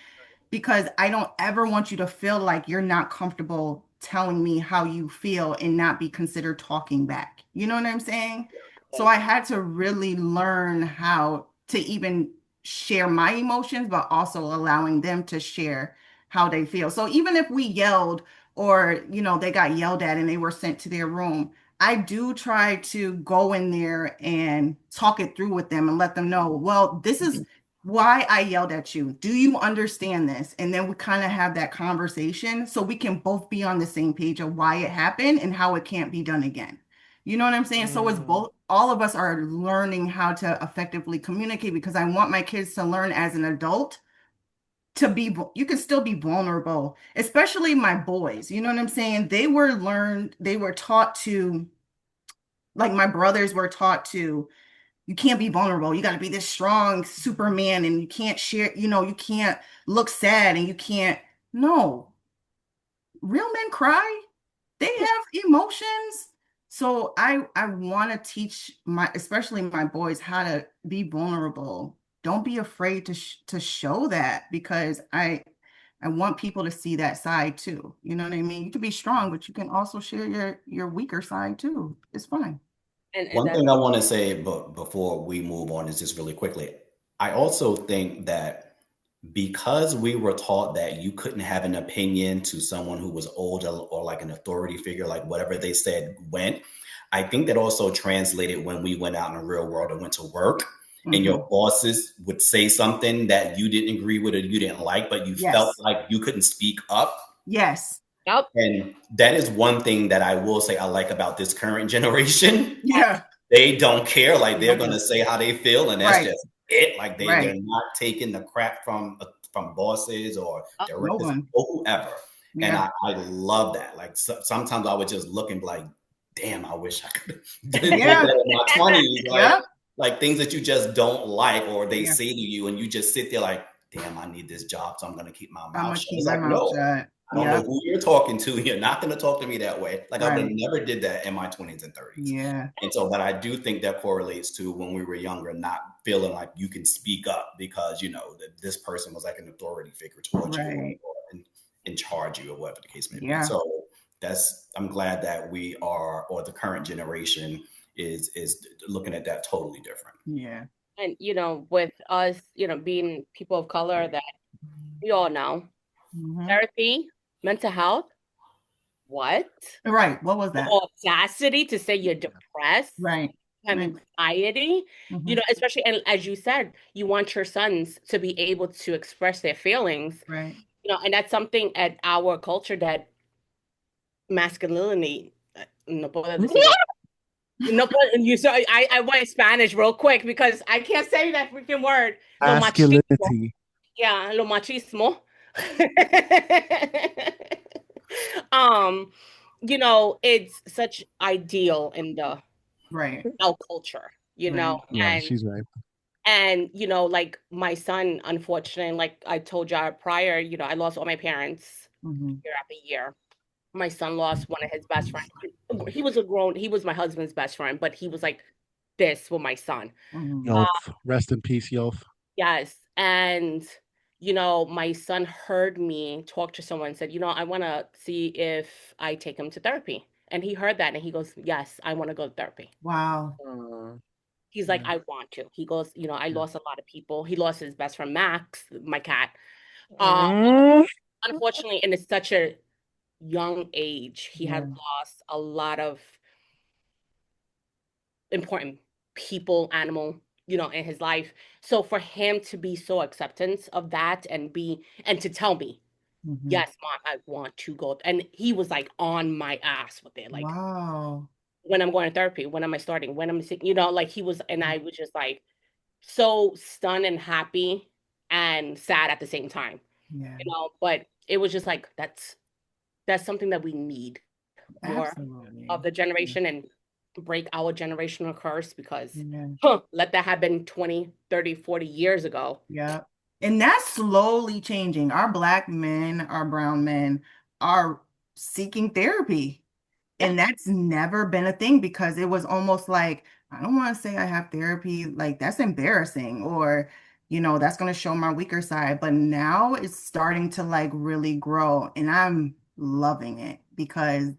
because I don't ever want you to feel like you're not comfortable telling me how you feel and not be considered talking back. You know what I'm saying? So I had to really learn how to even share my emotions, but also allowing them to share how they feel. So even if we yelled or, they got yelled at and they were sent to their room, I do try to go in there and talk it through with them and let them know, well, this is why I yelled at you. Do you understand this? And then we kind of have that conversation so we can both be on the same page of why it happened and how it can't be done again. You know what I'm saying? So it's both, all of us are learning how to effectively communicate, because I want my kids to learn as an adult to be, you can still be vulnerable, especially my boys. You know what I'm saying? They were taught to, like my brothers were taught to you can't be vulnerable. You got to be this strong Superman and you can't share, you can't look sad and you can't. No, real men cry. They have emotions. So I want to teach especially my boys how to be vulnerable. Don't be afraid to show that because I want people to see that side too. You know what I mean? You can be strong, but you can also share your weaker side too. It's fine. And One that's thing I want to say, but before we move on, is just really quickly. I also think that because we were taught that you couldn't have an opinion to someone who was older or like an authority figure, like whatever they said went, I think that also translated when we went out in the real world and went to work and your bosses would say something that you didn't agree with or you didn't like, but you felt Yes. like you couldn't speak up. Yes. yep. And that is one thing that I will say I like about this current generation. Yeah. They don't care. Like they're Okay. gonna say how they feel, and that's Right. just it. Like they're Right. not taking the crap from bosses or No directors one. or whoever. And Yeah. I love that. Like sometimes I would just look and be like, damn, I wish I could did Yeah. that in my 20s. Yeah. Like things that you just don't like or they Yeah. say to you, and you just sit there like, damn, I need this job, so I'm gonna keep my I'm mouth gonna shut. keep It's my like, mouth no. shut. I don't know who you're talking to. You're not going to talk to me that way. Like I would have Right. never did that in my 20s and 30s. Yeah. And so, but I do think that correlates to when we were younger, not feeling like you can speak up because, that this person was like an authority figure towards you Right. or in charge of you or whatever the case may be. Yeah. So I'm glad that we are, or the current generation is looking at that totally different. Yeah. And with us, being people of color, that we all know therapy, mental health. What? Right. What was that? Audacity to say you're depressed, Right. anxiety, especially, and as you said, you want your sons to be able to express their feelings, Right. And that's something at our culture that masculinity, no puedo decir. No, you so I went Spanish real quick because I can't say that freaking word. Lo machismo. Masculinity. Yeah, lo machismo. It's such ideal in the our culture, Yeah, and she's right. and like my son, unfortunately, like I told y'all prior, I lost all my parents year after year. My son lost one of his best friends. He was my husband's best friend, but he was like this with my son. Yelf. Rest in peace, Yelf. Yes. And, my son heard me talk to someone and said, I want to see if I take him to therapy. And he heard that and he goes, yes, I want to go to therapy. Wow. He's like, I want to. He goes, I lost a lot of people. He lost his best friend, Max, my cat. Unfortunately, and it's such a young age, he had lost a lot of important people, animal, in his life. So for him to be so acceptance of that and to tell me, yes, Mom, I want to go. And he was like on my ass with it. Like, wow. When I'm going to therapy, when am I starting? When am I sick? Like he was, and I was just like so stunned and happy and sad at the same time. Yeah. But it was just like that's something that we need more of the generation and break our generational curse because let that have been 20, 30, 40 years ago. Yeah. And that's slowly changing. Our Black men, our brown men are seeking therapy. And that's never been a thing because it was almost like, I don't want to say I have therapy, like that's embarrassing or, that's going to show my weaker side. But now it's starting to like really grow and I'm loving it because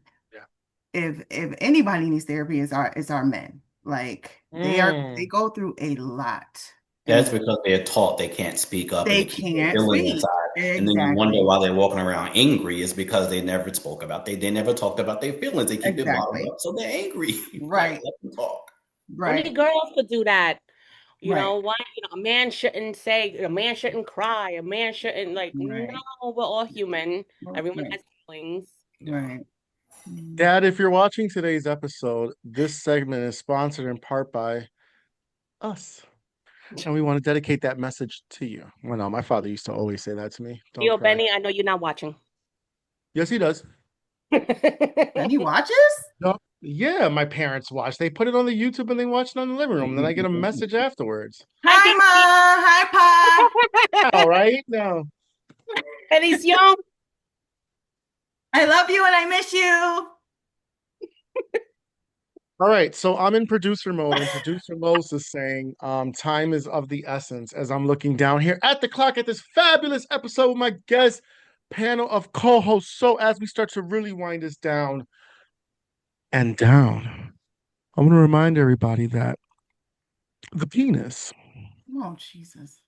if anybody needs therapy, it's our men. Like they go through a lot. That's because they're taught they can't speak up and they keep their feelings inside. Exactly. And then you wonder why they're walking around angry. It's because they never spoke about they never talked about their feelings. They keep it bottled up, so they're angry. Right. Let them talk. Right. Only girls could do that. Know why? A man shouldn't say, a man shouldn't cry, a man shouldn't no, we're all human. Everyone has feelings. Right. Dad, if you're watching today's episode, this segment is sponsored in part by us. And we want to dedicate that message to you. Well, no, my father used to always say that to me. Yo, Benny, I know you're not watching. Yes, he does. Benny watches? No, Yeah, my parents watch. They put it on the YouTube and they watch it on the living room. Then I get a message afterwards. Hi, Hi, Ma. Hi, Pa. All right, now. and he's young. I love you and I miss you. All right, so I'm in producer mode, and producer Lowe's is saying time is of the essence as I'm looking down here at the clock at this fabulous episode with my guest panel of co-hosts. So as we start to really wind this down and down, I want to remind everybody that the penis Oh, Jesus.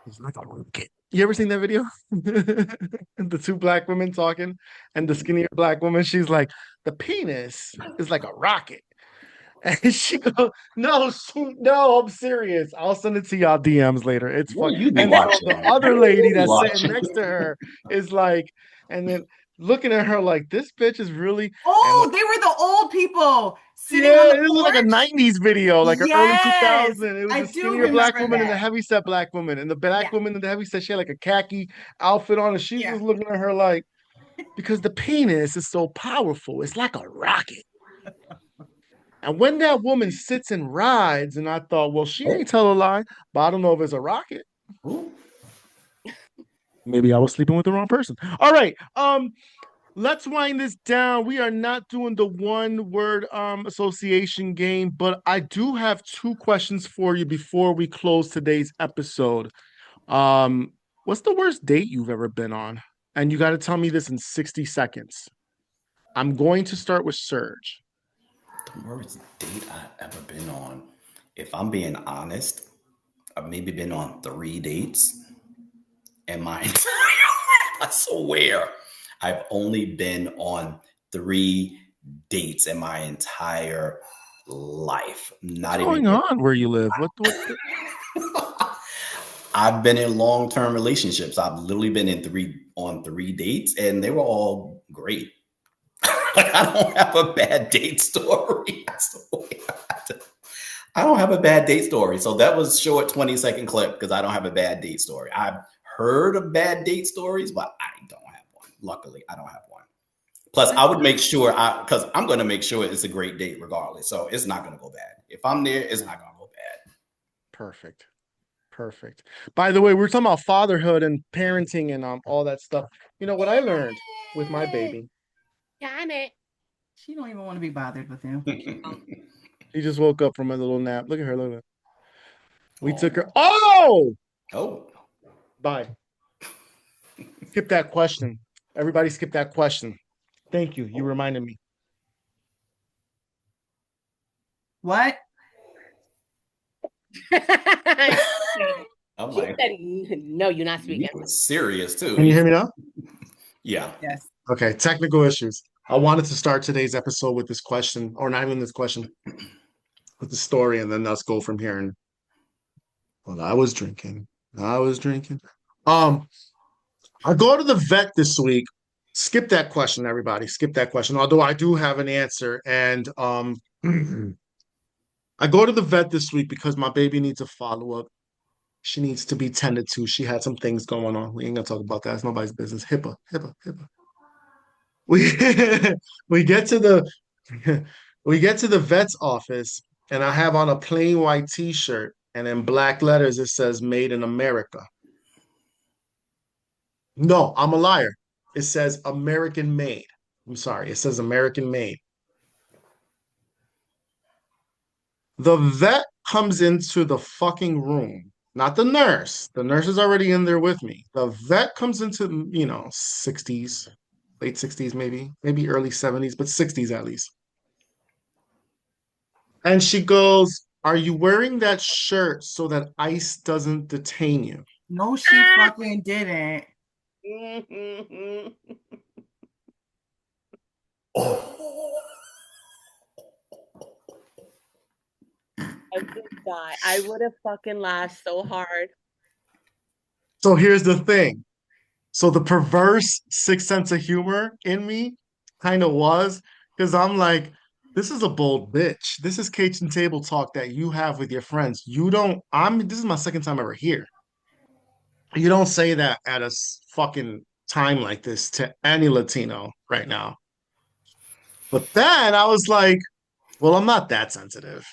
is like a rocket. You ever seen that video? The two black women talking, and the skinnier black woman, she's like, the penis is like a rocket. And she goes, no, no, I'm serious. I'll send it to y'all DMs later. It's What fun. you be And so watching? the other What lady you be that's sitting watching? next to her is like, and then looking at her like, this bitch is really. Oh, And they were the old people sitting on yeah, the it was like a porch. 90s video, like an early Yes, 2000. It was I the do skinnier black remember woman and the that. heavyset black woman. And the black Yeah, woman in the heavyset, she had like a khaki outfit on, and she's yeah. just looking at her like, because the penis is so powerful. It's like a rocket. And when that woman sits and rides, and I thought, well, she ain't tell a lie, but I don't know if it's a rocket. Ooh. Maybe I was sleeping with the wrong person. All right. Let's wind this down. We are not doing the one word association game, but I do have two questions for you before we close today's episode. What's the worst date you've ever been on? And you got to tell me this in 60 seconds. I'm going to start with Serge. The worst date I've ever been on. If I'm being honest, I've maybe been on 3 dates in my entire life. I swear. I've only been on 3 dates in my entire life. Not What's even going on where you live? What I've been in long-term relationships. I've literally been in 3 dates and they were all great. Like I don't have a bad date story. I swear. I don't have a bad date story. So that was short 20-second clip because I don't have a bad date story. I've heard of bad date stories, but I don't have one. Luckily, I don't have one. Plus, I would make sure because I'm going to make sure it's a great date regardless. So it's not going to go bad. If I'm there, it's not going to go bad. Perfect. Perfect. By the way, we're talking about fatherhood and parenting and all that stuff. You know what I learned with my baby? Got it. She don't even want to be bothered with him. She just woke up from a little nap. Look at her. Look at her. We took her. Oh. Bye. Skip that question. Everybody skip that question. Thank you. You reminded me. What? I'm She like, said, no, you're not you speaking. were serious too. Can you hear me now? Yeah. Yes. Okay. Technical issues. I wanted to start today's episode with this question, or not even this question, with the story, and then let's go from here. And well, I was drinking. I was drinking. I go to the vet this week. Skip that question, everybody. Skip that question. Although I do have an answer, and I go to the vet this week because my baby needs a follow-up. She needs to be tended to. She had some things going on. We ain't gonna talk about that. It's nobody's business. HIPAA, HIPAA, HIPAA. We we get to the we get to the vet's office, and I have on a plain white t-shirt, and in black letters it says "Made in America." No, I'm a liar. It says American made. I'm sorry. It says American made. The vet comes into the fucking room, not the nurse. The nurse is already in there with me. The vet comes into, 60s, late 60s, maybe early 70s, but 60s at least. And she goes, "Are you wearing that shirt so that ICE doesn't detain you?" No, she fucking didn't. I would die. I would have fucking laughed so hard. So here's the thing. So the perverse sixth sense of humor in me kind of was because I'm like, this is a bold bitch. This is kitchen table talk that you have with your friends. You don't, this is my second time ever here. You don't say that at a fucking time like this to any Latino right now. But then I was like, well, I'm not that sensitive.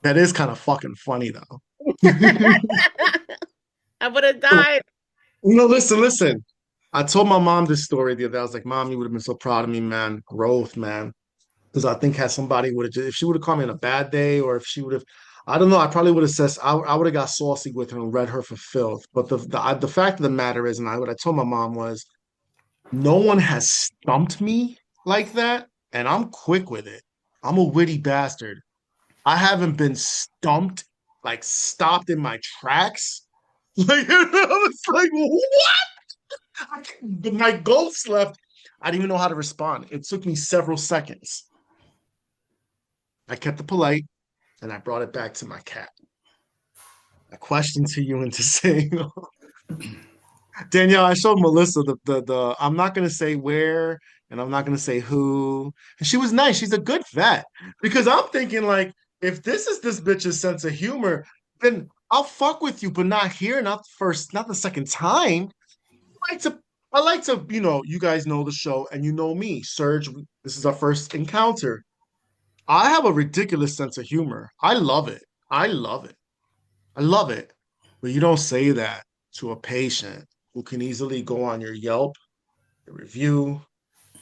That is kind of fucking funny though. I would have died. Listen. I told my mom this story the other day. I was like, Mom, you would have been so proud of me, man. Growth, man. Because I think had somebody would have, if she would have called me on a bad day, or if she would have, I don't know, I probably would have said, I would have got saucy with her and read her for filth. But the fact of the matter is, and what I told my mom was, no one has stumped me like that, and I'm quick with it. I'm a witty bastard. I haven't been stumped, like stopped in my tracks. Like, it's like, what? My ghost left. I didn't even know how to respond. It took me several seconds. I kept it polite and I brought it back to my cat. A question to you and to say, Danielle, I showed Melissa the I'm not gonna say where and I'm not gonna say who. And she was nice. She's a good vet. Because I'm thinking like, if this is this bitch's sense of humor, then I'll fuck with you, but not here, not the first, not the second time. Like to you guys know the show and you know me, Serge. This is our first encounter. I have a ridiculous sense of humor. I love it. I love it. I love it. But you don't say that to a patient who can easily go on your Yelp, your review,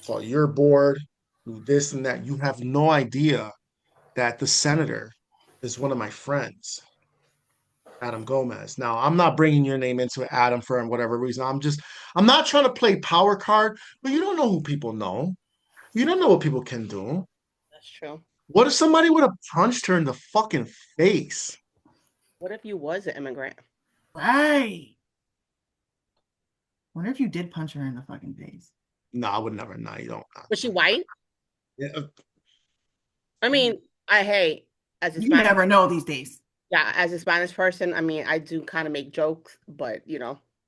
call your board, do this and that. You have no idea that the senator is one of my friends, Adam Gomez. Now, I'm not bringing your name into it, Adam, for whatever reason. I'm not trying to play power card, but you don't know who people know. You don't know what people can do. That's true. What if somebody would have punched her in the fucking face? What if you was an immigrant? Right. Wonder if you did punch her in the fucking face. No, I would never. No, you don't. Was she white? Yeah, I mean, as a You Spanish, never know these days. yeah, as a Spanish person, I mean, I do kind of make jokes, but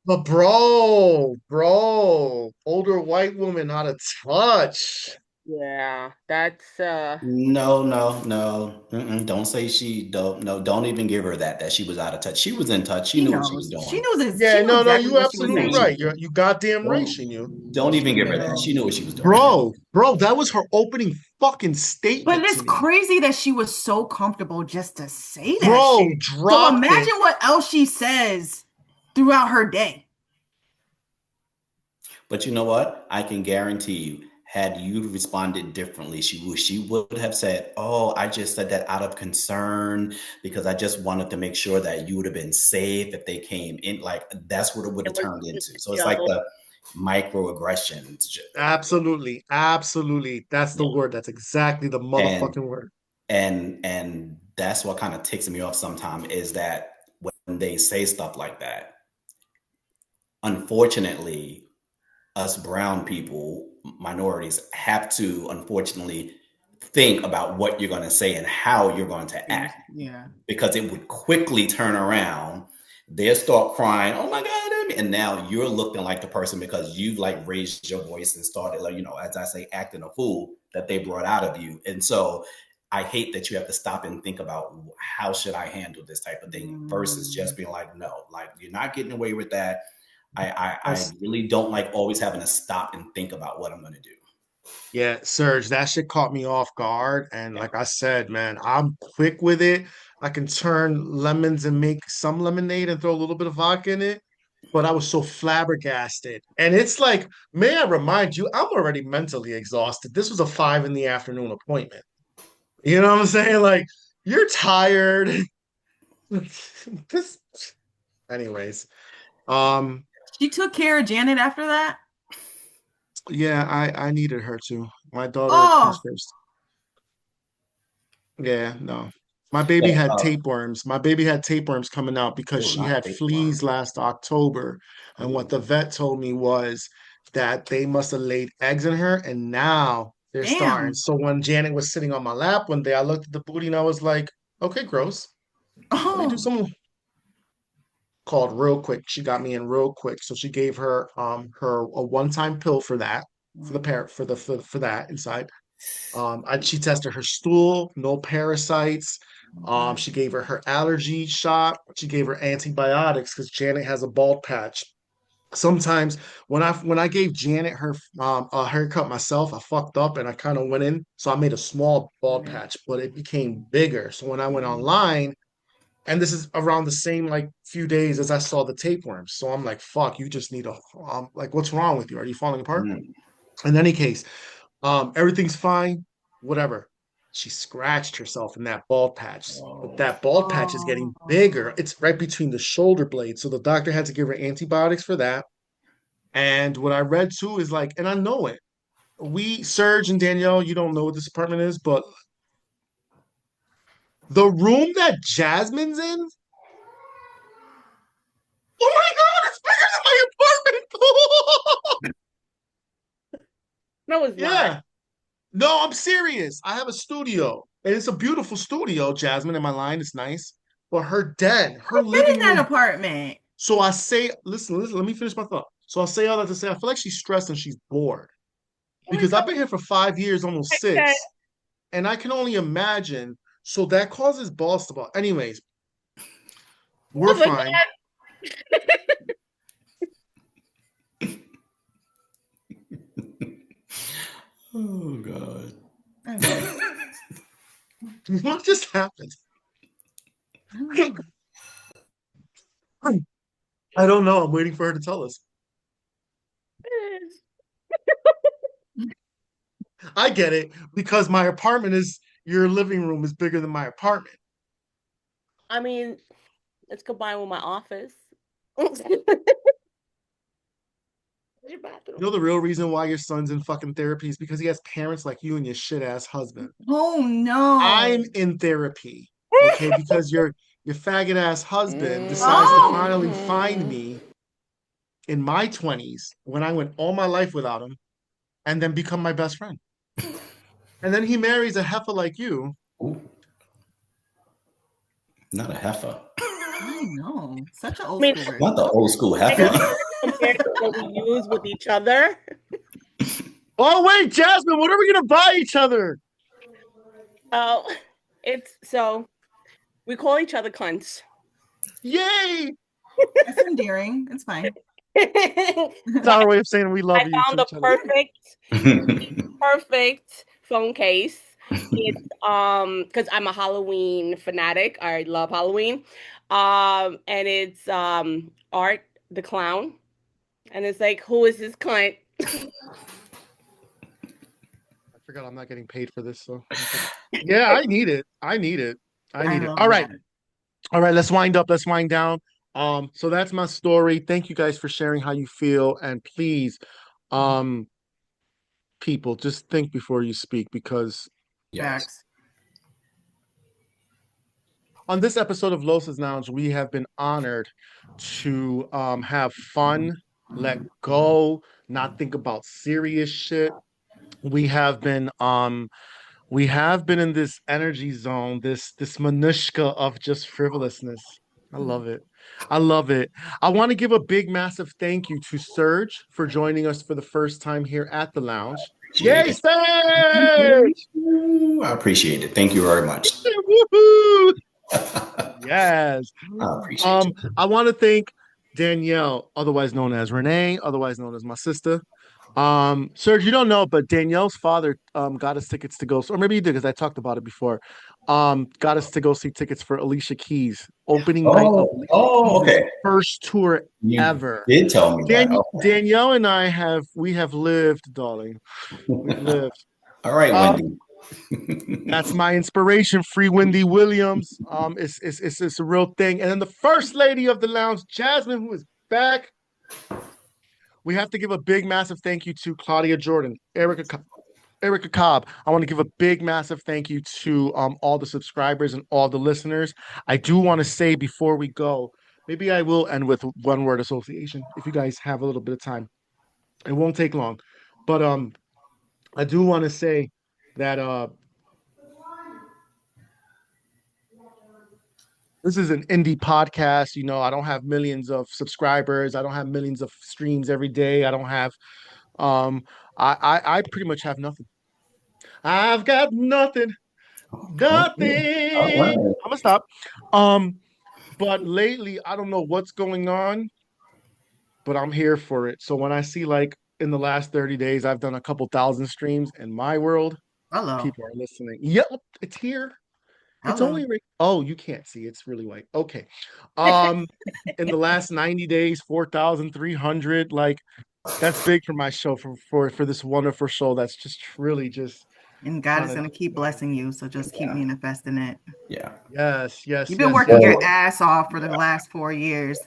but bro, older white woman out of touch. yeah, that's No. Don't say she don't. No, don't even give her that she was out of touch. She was in touch. She She knew what she was knows. She doing. knows this. Yeah, She knew no, exactly you what she was absolutely saying. right. You goddamn right. She knew. Don't She even give her that. knew. She knew what she was doing. Bro, that was her opening fucking But statement it's to me. crazy that she was so comfortable just to say that Bro, shit. So drop imagine it. what else she says throughout her day. But you know what? I can guarantee you, had you responded differently, she would have said, "Oh, I just said that out of concern because I just wanted to make sure that you would have been safe if they came in." Like that's what it would it have was, turned into. So you it's like know, the microaggressions. Absolutely. Absolutely. That's the Yeah. word. That's exactly the And motherfucking word. and that's what kind of ticks me off sometimes is that when they say stuff like that, unfortunately, us brown people, minorities, have to unfortunately think about what you're going to say and how you're going to act Yeah. because it would quickly turn around. They'll start crying, "Oh my God," and now you're looking like the person because you've like raised your voice and started, like, as I say, acting a fool that they brought out of you. And so I hate that you have to stop and think about how should I handle this type of thing versus just being like, no, like you're not getting away with that. I really don't like always having to stop and think about what I'm going to do. Yeah, Serge, that shit caught me off guard. And Yeah. like I said, man, I'm quick with it. I can turn lemons and make some lemonade and throw a little bit of vodka in it. But I was so flabbergasted. And it's like, may I remind you, I'm already mentally exhausted. This was a 5 in the afternoon appointment. You know what I'm saying? Like, you're tired. This, anyways. Um, She took care of Janet after that. yeah, I needed her to. My daughter comes Oh, first. Yeah, no. My baby But had tapeworms. My baby had tapeworms coming out because oh, she not had tapeworm. fleas last October. And what the Oh, vet told me was that they must have laid eggs in her and now they're starting. damn. So when Janet was sitting on my lap one day, I looked at the booty and I was like, okay, gross. Let me do Oh. some called real quick. She got me in real quick. So she gave her a one-time pill for that, for the parrot for that inside. She tested her stool, no parasites. She gave her allergy shot. She gave her antibiotics because Janet has a bald patch Sometimes when I gave Janet her haircut myself, I fucked up and I kind of went in, so I made a small bald patch, but it became bigger. So when I went online, and this is around the same like few days as I saw the tapeworms, so I'm like, fuck, you just need a like, what's wrong with you? Are you falling apart? Mm. In any case, everything's fine, whatever. She scratched herself in that bald patch, but Oh. that bald patch is getting bigger. It's right between the shoulder blades, so the doctor had to give her antibiotics for that. And what I read too is like, and I know it. Serge and Danielle, you don't know what this apartment is, but the room that Jasmine's in, oh my God, it's bigger than my apartment. No, it's not. Yeah. No, I'm serious. I have a studio, and it's a beautiful studio, Jasmine, in my line. It's nice. But her I've been in living that room. apartment. So I say, listen, let me finish my thought. So I'll say all that to say, I feel like she's stressed and she's bored Oh my because God. I've been here for 5 years, almost Okay. six. And I can only imagine. So that causes balls to ball. Anyways, we're Oh my fine. Oh God. What just happened? I don't know. I'm waiting for her to tell us. I get it because my apartment is your living room is bigger than my apartment. I mean, it's combined with my office. Your You bathroom. know the real reason why your son's in fucking therapy is because he has parents like you and your shit ass husband. Oh no. I'm in therapy, okay? Because your faggot ass husband decides to Oh. finally find me in my 20s when I went all my life without him and then become my best friend. And then he marries a heifer like you. Ooh. Not a heifer. I know. Such an I old mean, school word. Not the old school heifer. compared to what we use with each other. Oh wait, Jasmine, what are we gonna buy each other? Oh, it's so we call each other cunts. Yay! It's endearing. It's fine. It's our way of saying we love I you found to the each other. perfect phone case. It's because I'm a Halloween fanatic. I love Halloween. And it's Art the Clown. And it's like, who is this cunt? I forgot I'm not getting paid for this, so yeah, I need it. I need it. I I need it. love All right. that. All right, let's wind up. Let's wind down. So that's my story. Thank you guys for sharing how you feel. And please, um, people, just think before you speak because Yes. Facts. on this episode of Los's Lounge, we have been honored to have fun, let go, not think about serious shit. We have been in this energy zone, this minutia of just frivolousness. I love it. I love it. I want to give a big, massive thank you to Serge for joining us for the first time here at the lounge. Appreciate Yay, it. Serge! I appreciate it. Thank you very much. Woohoo! I Yes. appreciate you. I want to thank Danielle, otherwise known as Renee, otherwise known as my sister. Serge, you don't know, but Danielle's father got us tickets to go, or maybe you did because I talked about it before. Got us to go see tickets for Alicia Keys, opening night of Alicia Keys' Okay. first tour You ever. did tell me that. Okay. Danielle and I have lived, darling. We've lived. All right, Um, Wendy. that's my inspiration, Free Wendy Williams. It's a real thing. And then the first lady of the lounge, Jazmine, who is back. We have to give a big, massive thank you to Claudia Jordan, Erica Cobb. I want to give a big, massive thank you to all the subscribers and all the listeners. I do want to say before we go, maybe I will end with one word association if you guys have a little bit of time. It won't take long. But I do want to say that this is an indie podcast. You know, I don't have millions of subscribers. I don't have millions of streams every day. I don't have um I pretty much have nothing. I've got nothing, Okay. All nothing. right. I'm gonna stop. Um, but lately I don't know what's going on, but I'm here for it. So when I see like in the last 30 days, I've done a couple thousand streams in my world, Hello. people are listening. Yep, it's here. It's Hello. only oh, you can't see. It's really white. Okay. Um, in the last 90 days, 4,300. Like that's big for my show for this wonderful show. That's just really just And God trying is to going to keep blessing you. So just keep manifesting it. Yeah. yes, yes, You've been yes, working yes. your ass off for the last 4 years.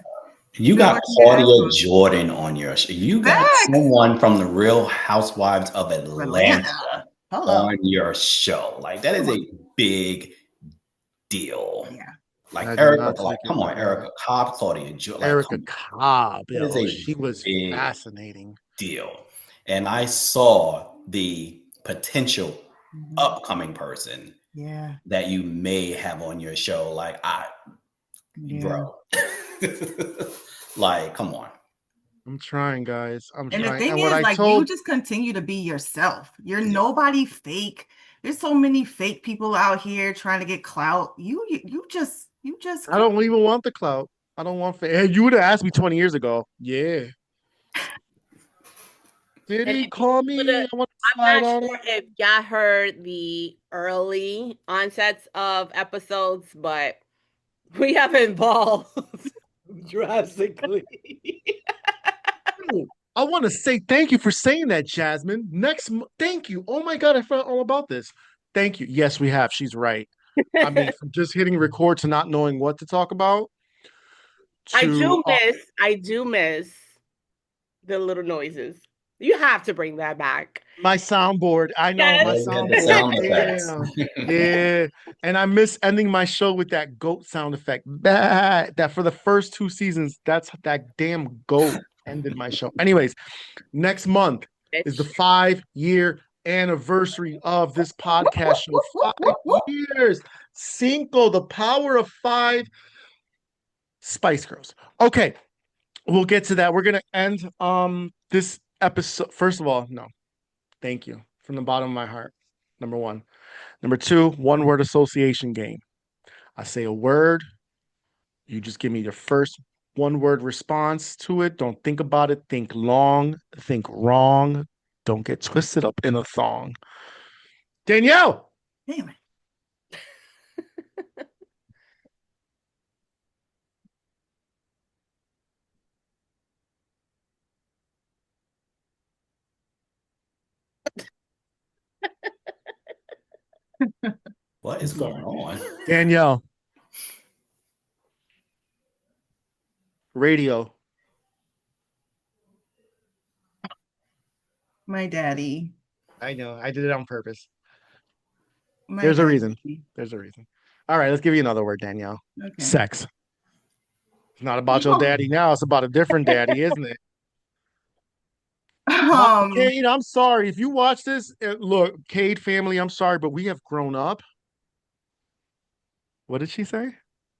You Been got working your ass Claudia off. Jordan on your show. You got Facts. someone from the Real Housewives of Atlanta Atlanta. Hello. on your show. Like that is Come a big deal. Yeah. Like I did Erica, not like take it. come on, Yeah. Erica Cobb, Claudia Jordan. Like Erica come on. Cobb, That is yo, a she was big fascinating. deal. And I saw the potential Mhm. upcoming person Yeah. that you may have on your show. Like bro. Like, come on. I'm trying, guys. I'm And the trying. thing And what is, I like, you told, just continue to be yourself. You're Yeah. nobody fake. There's so many fake people out here trying to get clout. You just I don't even want the clout. I don't want. Hey, you would have asked me 20 years ago. Yeah. Did And he if you call would me? have, I want to I'm slide not on sure it. if y'all heard the early onsets of episodes, but we have evolved drastically. Ooh, I want to say thank you for saying that, Jasmine. Thank you. Oh my God, I forgot all about this. Thank you. Yes, we have. She's right. I mean, from just hitting record to not knowing what to talk about I to do miss the little noises. You have to bring that back. my soundboard. I know my Yes. Yeah, the soundboard. sound effects. Yeah. Yeah. And I miss ending my show with that goat sound effect. That for the first 2 seasons, that's that damn goat ended my show. Anyways, next month is the Bitch. 5-year anniversary of this podcast show. 5 years. Cinco, the power of five. Spice Girls. Okay, we'll get to that. We're gonna end this episode. First of all, no, thank you from the bottom of my heart. Number one. Number two, one word association game. I say a word, you just give me your first one word response to it. Don't think about it. Think long, think wrong. Don't get twisted up in a thong. Danielle. Damn it. What is going on? Danielle. Radio. My daddy. I know. I did it on purpose. My There's a daddy. reason. There's a reason. All right, let's give you another word, Danielle. Okay. Sex. It's not about your daddy now. It's about a different daddy, isn't it? Cade, I'm sorry. If you watch this, look, Cade family, I'm sorry, but we have grown up. What did she say?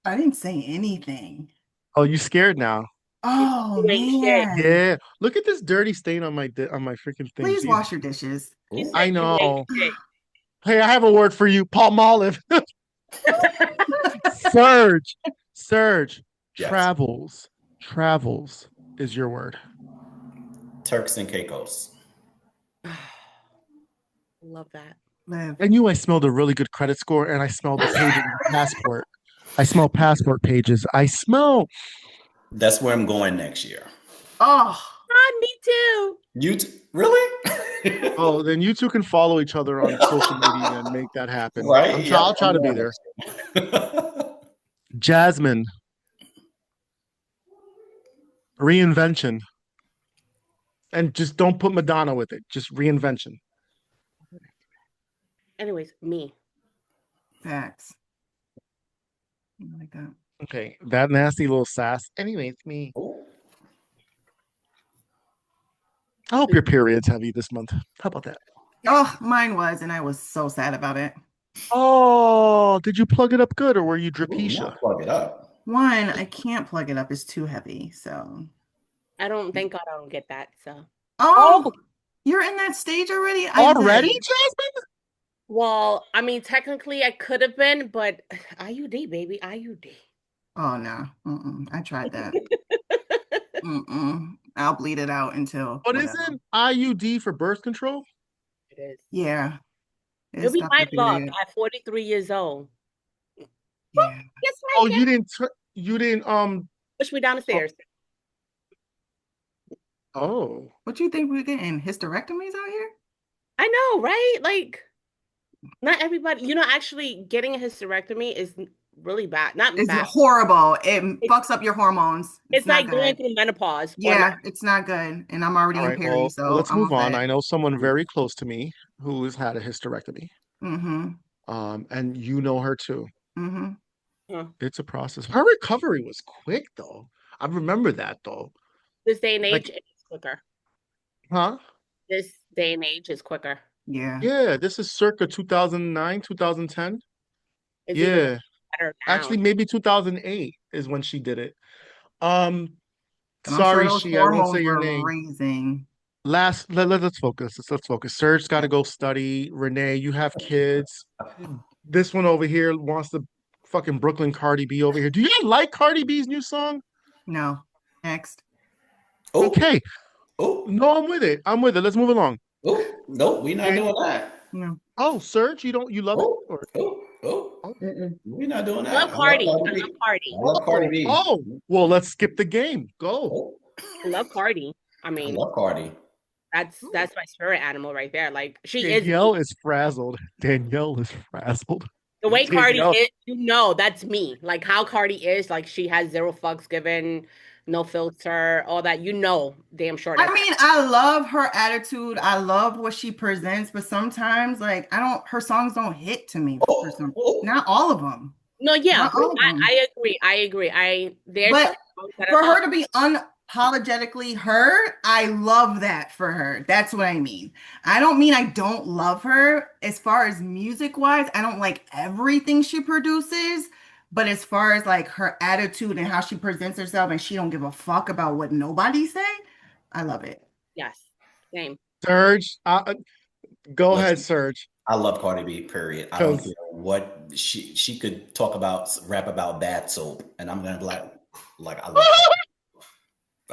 I didn't say anything. Oh, you scared now? Oh You ain't shit. man. Yeah. Look at this dirty stain on my freaking thing. Please Jesus. wash your dishes. She said I you know. ain't shit. Hey, I have a word for you, Palmolive. Serge. Yes. Travels is your word. Turks and Caicos. Love that. Live. I knew I smelled a really good credit score, and I smelled the page of your passport. I smell passport pages. I smell. That's where I'm going next year. Oh, Me too. Really? Oh, then you two can follow each other on social media and make that happen. Right? Yeah, I'll try to be there. Jazmine. Reinvention. And just don't put Madonna with it. Just reinvention. Anyways, me. facts. I like that. Okay, that nasty little sass. Anyways, me. I hope your period's heavy this month. How about that? Oh, mine was, and I was so sad about it. Oh, did you plug it up good, or were you Ooh, Drapecia? not plug it up. One, I can't plug it up. It's too heavy. So. I don't thank God I don't get that. So. Oh, you're in that stage already? Already, Jazmine? Well, I mean, technically I could have been, but IUD, baby, IUD. Oh no. I tried that. I'll bleed it out until But whatever. isn't IUD for birth control? It is. Yeah. It'll It's be not my the luck period. at 43 years old. Yeah. Yes, Oh, I can. you didn't Push me down the stairs. oh. What you think we're getting? Hysterectomies out here? I know, right? Like, not everybody, actually getting a hysterectomy is really bad. Not It's bad. horrible. It It's, fucks up your hormones. It's it's not like going good. through menopause. Or Yeah, it's not good. And I'm already All in right, peri, well, so let's I'm move on. upset. I know someone very close to me who has had a hysterectomy. Mm-hmm. And you know her too. Mm-hmm. huh. It's a process. Her recovery was quick though. I remember that though. This day and Like, age, it's quicker. huh? This day and age is quicker. Yeah. Yeah, this is circa 2009, 2010. It's even Yeah. better now. Actually, maybe 2008 is when she did it. Um, And I'm sure sorry, those I won't say hormones your were name. raising. Let's focus. Let's focus. Serge got to go study. Renee, you have kids. This one over here wants to fucking Brooklyn Cardi B over here. Do you like Cardi B's new song? No. Next. Oh, Okay. oh, No, I'm with it. I'm with it. Let's move along. oh, nope, we're not doing that. No. Oh, Serge, you love it? Oh, Or oh, oh, Mm-mm. we're not doing I love that. I love Cardi. I Cardi love B. Cardi. I love Cardi B. well, let's skip the game. Go. Oh, I love Cardi. I I mean, love Cardi. that's my spirit animal right there. Like, she is Danielle me. is frazzled. Danielle is frazzled. The way Cardi Danielle. is, that's me. Like, how Cardi is, like, she has zero fucks given, no filter, all that. Damn sure I that's mean, I love her attitude. I love what she presents, but sometimes, like, her songs don't hit to me for some, not all of them. no, yeah, Not all of them. I agree. There's But some songs that for are her to be unapologetically her, I love that for her. That's what I mean. I don't mean I don't love her as far as music wise. I don't like everything she produces, but as far as like her attitude and how she presents herself and she don't give a fuck about what nobody say, I love it. yes, same. Serge, go ahead, Listen, Serge. I love Cardi B, period. I don't care Because what she could rap about bath soap, and I'm gonna be like I love Cardi.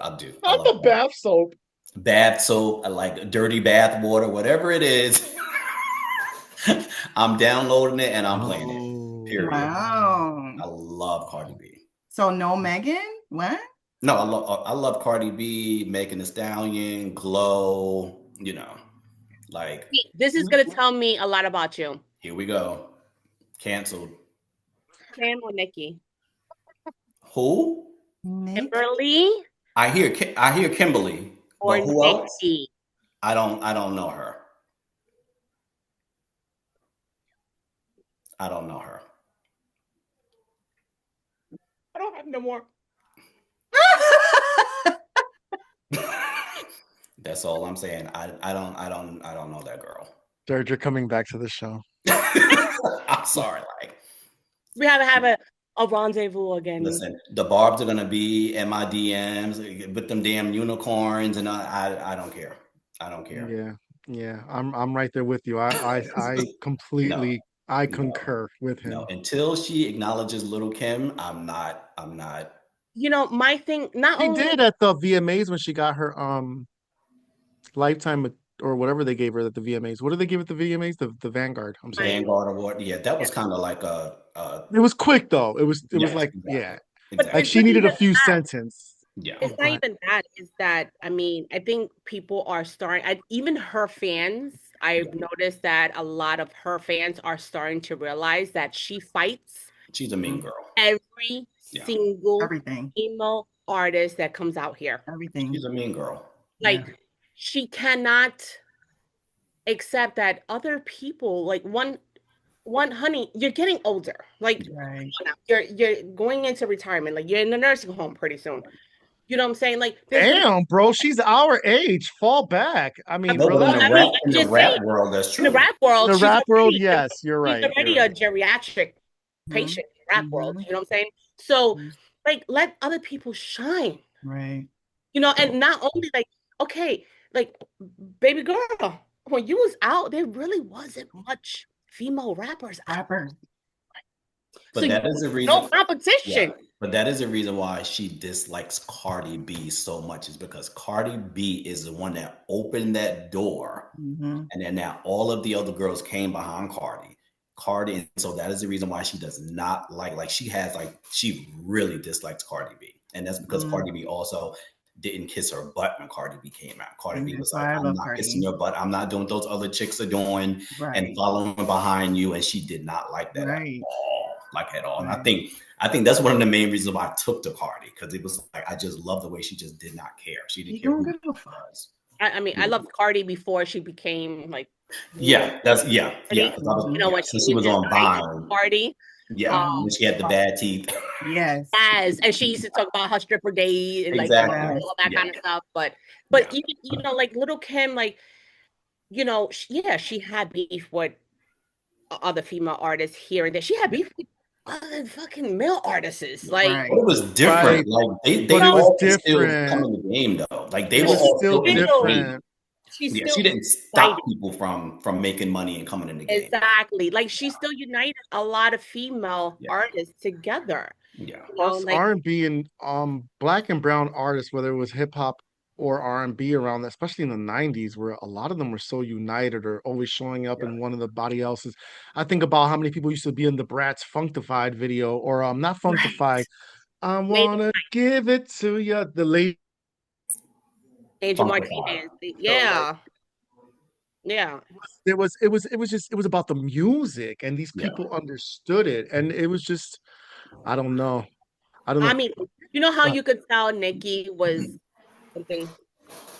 I do. I not love the bath soap. bath soap. I like dirty bath water, whatever it is. I'm downloading it and I'm playing it. Period. Wow. I love Cardi B. So no Megan? What? No, I love Cardi B, Megan Thee Stallion, Glow. Like This is gonna tell me a lot about you. here we go. Canceled. Sam or Nikki? Who? Nick? Kimberly I hear Kimberly, or but who else? Nikki? I don't know her. I don't know her. I don't have no more. That's all I'm saying. I don't know that girl. Serge, you're coming back to the show. I'm sorry. Like We have a rendezvous again. listen, the Barbs are gonna be in my DMs with them damn unicorns, and I don't care. I don't care. Yeah. I'm right there with you. I completely I concur with him. No, until she acknowledges Little Kim, I'm not. My thing, not She only did at the VMAs when she got her lifetime or whatever they gave her at the VMAs. What did they give at the VMAs? The Vanguard. I'm sorry. Vanguard Award. Yeah, that was kind of like a. It was quick though. It was like exactly. yeah. But Like she needed a few sentences. Yeah. it's not even that. Is that I think people are starting. Even her fans. I've noticed that a lot of her fans are starting to realize that she fights. She's a mean girl. Every single Everything. emo artist that comes out here. Everything. She's a mean girl. Like she cannot accept that other people like one honey, you're getting older. Like Right. you're going into retirement. Like you're in the nursing home pretty soon. You know what I'm saying? Like damn, bro, she's our age. Fall back. I mean, No, but in the rap world, that's true. In the rap world, the rap world, yes, you're right. She's already a geriatric patient in the rap world. You know what I'm saying? So, like, let other people shine. Right. And not only like, okay, like, baby girl, when you was out, there really wasn't much female rappers. Rappers. But that is the reason. No competition. But that is the reason why she dislikes Cardi B so much, is because Cardi B is the one that opened that door. Mm-hmm. And then now all of the other girls came behind Cardi, and so that is the reason why she does not like she really dislikes Cardi B. And that's because Cardi B also didn't kiss her butt when Cardi B came out. Cardi B was That's like, why I I'm love not Cardi. kissing your butt. I'm not doing what those other chicks are doing Right. and following behind you. And she did not like that Right. at all. And Right. I think that's one of the main reasons why I took to Cardi, because it was like I just love the way she just did not care. She didn't care don't who give a fuck. was. I mean, I loved Cardi before she became like, Yeah, that's yeah. Cardi. 'Cause I was, You know, when since she she was was on like Vine. Cardi. Yeah, when she had the bad teeth. Yes. Yes, and she used to talk about her stripper day and like Exactly. all that kind of stuff. But Yeah. even, you know, like Little Kim, like, you know, she had beef with other female artists here and there. She had beef with other fucking male artists. Like, Right. But it was different. Right. Like they But it was all could still different. come in the game though. Like they It were was all still still in the game. different. she's Yeah, still she didn't stop united. people from making money and coming in the game. Exactly. Like she still united a lot of female Yeah. artists together. Yeah. You know, Plus like R&B and black and brown artists, whether it was hip hop or R&B around that, especially in the 90s, where a lot of them were so united or always showing up in one of the body else's. I think about how many people used to be in the Bratz Funktified video, or not Funktified. I Lady wanna give it to you. The lady. Angel Funkified. Martinez. Yeah. Yeah. It was about the music, and these Yeah. people understood it, and it was just, I don't know. I mean, you know how But you could tell Nikki was something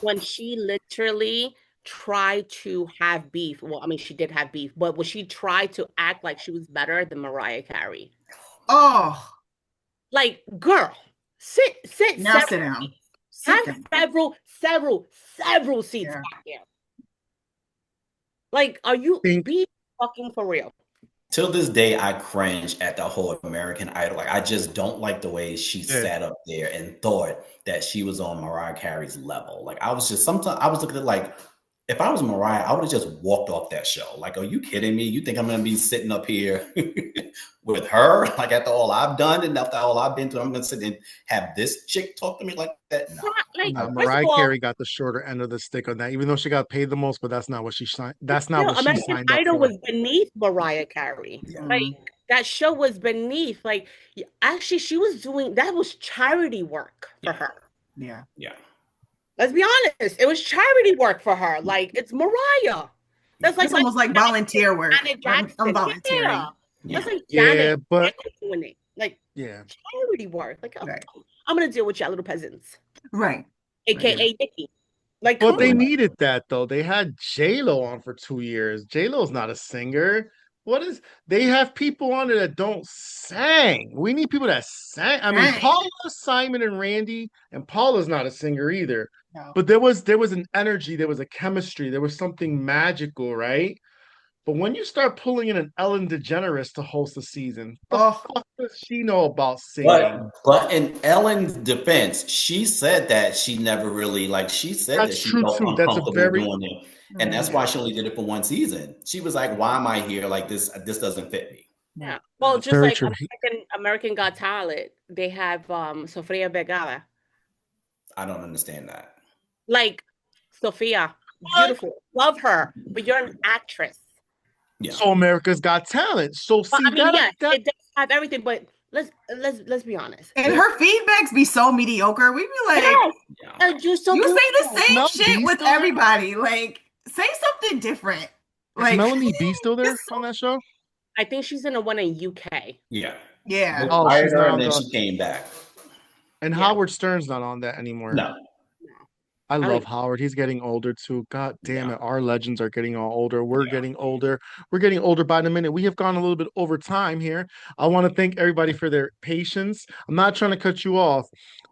when she literally tried to have beef. Well, I mean, she did have beef, but when she tried to act like she was better than Mariah Carey. Oh, Like, girl, sit now several sit down. seats. Sit Have down. several seats Yeah. back there. Like, are you think being fucking for real? Till this day, I cringe at the whole American Idol. Like, I just don't like the way she sat up there and thought that she was on Mariah Carey's level. Like, I was just sometimes I was looking at like, if I was Mariah, I would have just walked off that show. Like, are you kidding me? You think I'm gonna be sitting up here with her? Like, after all I've done and after all I've been through, I'm gonna sit and have this chick talk to me like that? No. Like, no, first of Mariah all, Carey got the shorter end of the stick on that, even though she got paid the most, but that's not what she signed. That's not no, what she American signed up Idol for. was beneath Mariah Carey. Like that show was beneath. Like actually, she was doing that was charity work for her. Yeah. Yeah. Let's be honest, it was charity work for her. Like it's Mariah. That's like It's almost like volunteer work. Janet Jackson. I'm volunteering. Yeah. That's like Yeah, Janet but doing it. Like yeah, charity work. Like Right. I'm gonna deal with y'all little peasants, Right. aka Nikki. Like, but come they on. needed that though. They had J-Lo on for 2 years. J-Lo's not a singer. What is they have people on it that don't sing. We need people that sang. I mean, Right. Paula, Simon, and Randy, and Paula's not a singer either. No. But there was an energy, there was a chemistry, there was something magical, right? But when you start pulling in an Ellen DeGeneres to host a season, the fuck does she know about singing? But in Ellen's defense, she said that she never really she said That's that she true felt too. That's a uncomfortable very doing it. And that's why she only did it for one season. She was like, why am I here? Like this doesn't fit me. Yeah. Well, just very like true. American Got Talent, they have Sofia Vergara. I don't understand that. Like Sophia, beautiful, love her, but you're an actress. Yeah. So America's Got Talent. So see, I mean, it does have everything, but let's be honest. And her feedbacks be so mediocre. We be like, you say the same shit with everybody. Like, say something different. Like, is Melanie B still there on that show? I think she's in a one in UK. Yeah. Yeah. Oh, she's not on and then the... she came back. And Howard Stern's not on that anymore. No. I love Howard. He's getting older too. God damn it. Our legends are getting all older. We're getting older. We're getting older by the minute. We have gone a little bit over time here. I want to thank everybody for their patience. I'm not trying to cut you off,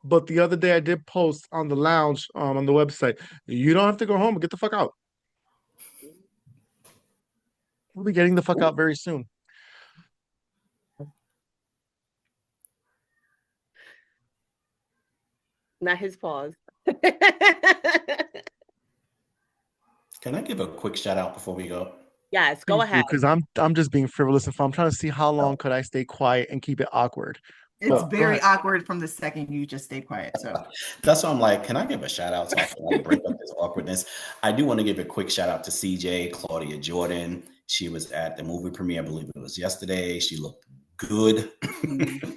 but the other day I did post on the lounge on the website. You don't have to go home, but get the fuck out. We'll be getting the fuck out very soon. Not his pause. Can I give a quick shout out before we go? Yes, go ahead. Because I'm just being frivolous. If I'm trying to see how long could I stay quiet and keep it awkward. It's Go very ahead. awkward from the second you just stayed quiet. So That's why I'm like, can I give a shout out so I can like break up this awkwardness? I do want to give a quick shout out to CJ, Claudia Jordan. She was at the movie premiere, I believe it was yesterday. She looked good.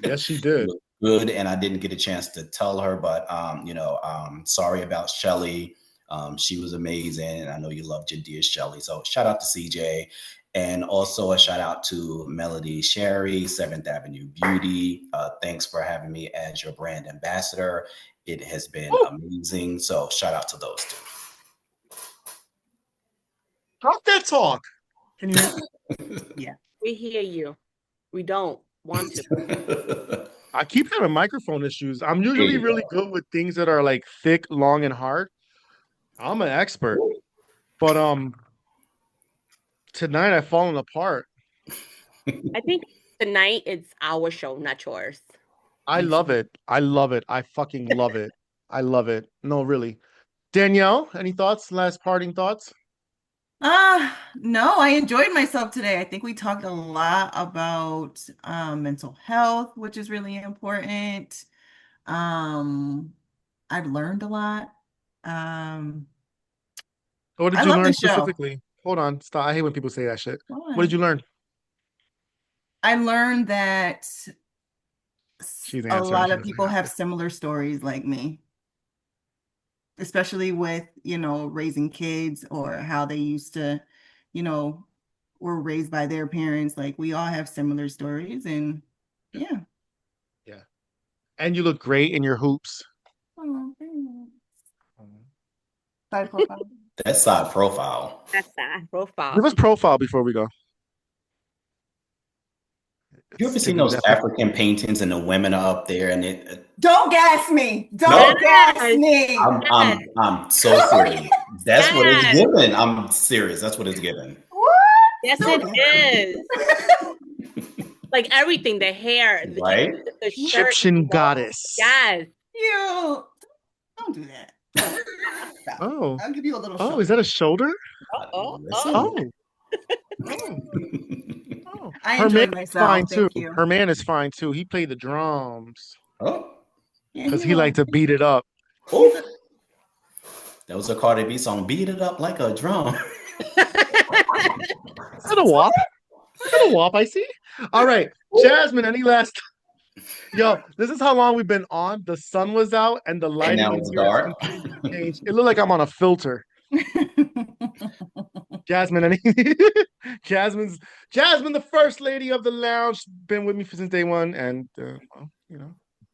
Yes, she She did. looked good, and I didn't get a chance to tell her, but sorry about Shelly. She was amazing, and I know you loved your dear Shelly. So shout out to CJ. And also a shout out to Melody Sherry, 7th Avenue Beauty. Thanks for having me as your brand ambassador. It has been amazing. So shout out to those two. Talk that talk. Can you hear me? yeah. We hear you. We don't want to. I keep having microphone issues. I'm usually really good with things that are like thick, long, and hard. I'm an expert. But tonight I've fallen apart. I think tonight it's our show, not yours. I love it. I love it. I fucking love it. I love it. No, really. Danielle, any thoughts? Last parting thoughts? No, I enjoyed myself today. I think we talked a lot about mental health, which is really important. I've learned a lot. What did I you love learn the show. specifically? Hold on. Stop. I hate when people say that shit. What did you learn? I learned that She's a answering. lot She of doesn't people have have to. similar stories like me, especially with, raising kids or how they used to, were raised by their parents. Like we all have similar stories and yeah. Yeah. And you look great in your hoops. Oh, side profile. That's side profile. That's that profile. Give us profile before we go. You ever seen those African paintings and the women are up there and it? Don't gas me. Don't gas me. I'm so serious. That's what it's given. I'm serious. That's what it's given. What? Yes, it is. Like everything, the hair, Right? the shirt. Egyptian goddess. Yes. You don't do that. Oh. I'll give you a little Oh, shoulder. is that a shoulder? Oh. I Her enjoyed man is myself. fine too. Thank you. Her man is fine too. He played the drums. Oh. Because he liked to beat it up. Oh. That was a Cardi B song. Beat it up like a drum. Is that a wop? Is that a wop I see? All right. Jazmine, any last... Yo, this is how long we've been on. The sun was out and the lighting now in it's here dark. changed. It looked like I'm on a filter. Jazmine, Jazmine, the first lady of the lounge, been with me since day one, and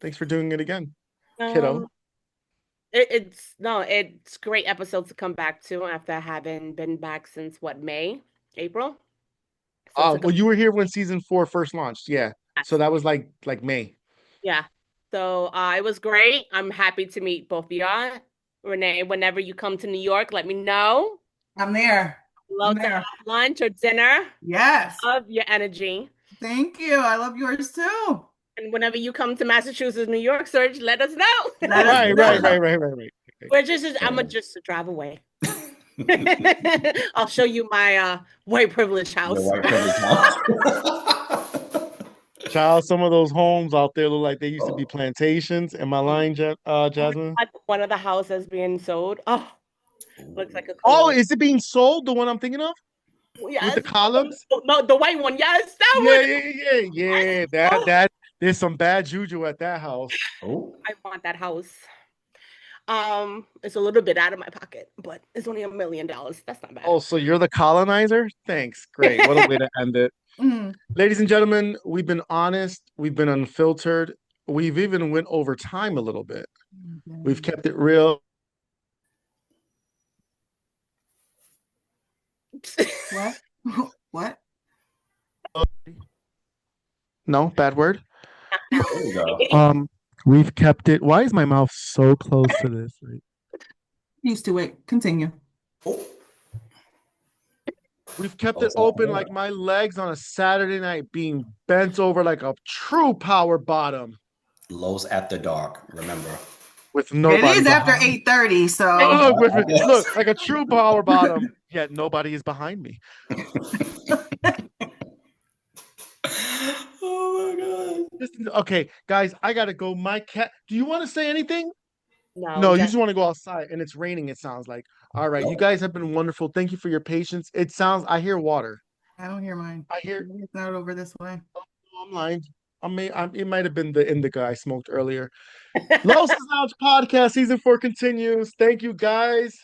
thanks for doing it again, kiddo. It's great episodes to come back to after having been back since May, April. Well, you were here when season 4 first launched, yeah. So that was like May. Yeah. So it was great. I'm happy to meet both of y'all. Renee, whenever you come to New York, let me know. I'm there. Love to have lunch or dinner. Yes. Love your energy. Thank you. I love yours too. And whenever you come to Massachusetts, New York, Serg, let us know. Right. We're I'm just a drive away. I'll show you my white privilege house. Your white privilege house. Child, some of those homes out there look like they used to be plantations. Am I lying, Jazmine? One of the houses being sold. Oh, looks like a. Oh, is it being sold? The one I'm thinking of? Yes. With the columns? No, the white one. Yes, that one. Yeah. That there's some bad juju at that house. Oh, I want that house. It's a little bit out of my pocket, but it's only $1 million. That's not bad. Oh, so you're the colonizer? Thanks. Great. What a way to end it. Ladies and gentlemen, we've been honest. We've been unfiltered. We've even went over time a little bit. We've kept it real. What? No, bad word. there you go. We've kept it. Why is my mouth so close to this? Used to it. Continue. We've kept it open like my legs on a Saturday night being bent over like a true power bottom. Lows after dark, remember. With nobody. It is after 8:30, so look, like a true power bottom, yet nobody is behind me. Oh my God. Okay, guys, I gotta go. My cat. Do you want to say anything? No, No, you just just want to go outside, and it's raining. It sounds like. All right, you Oh, guys have been wonderful. Thank you for your patience. It sounds. I hear water. I don't hear mine. I hear. Maybe it's not over this way. Oh, I'm lying. It might have been the indica I smoked earlier. Los Lounge Podcast Season 4 continues. Thank you, guys.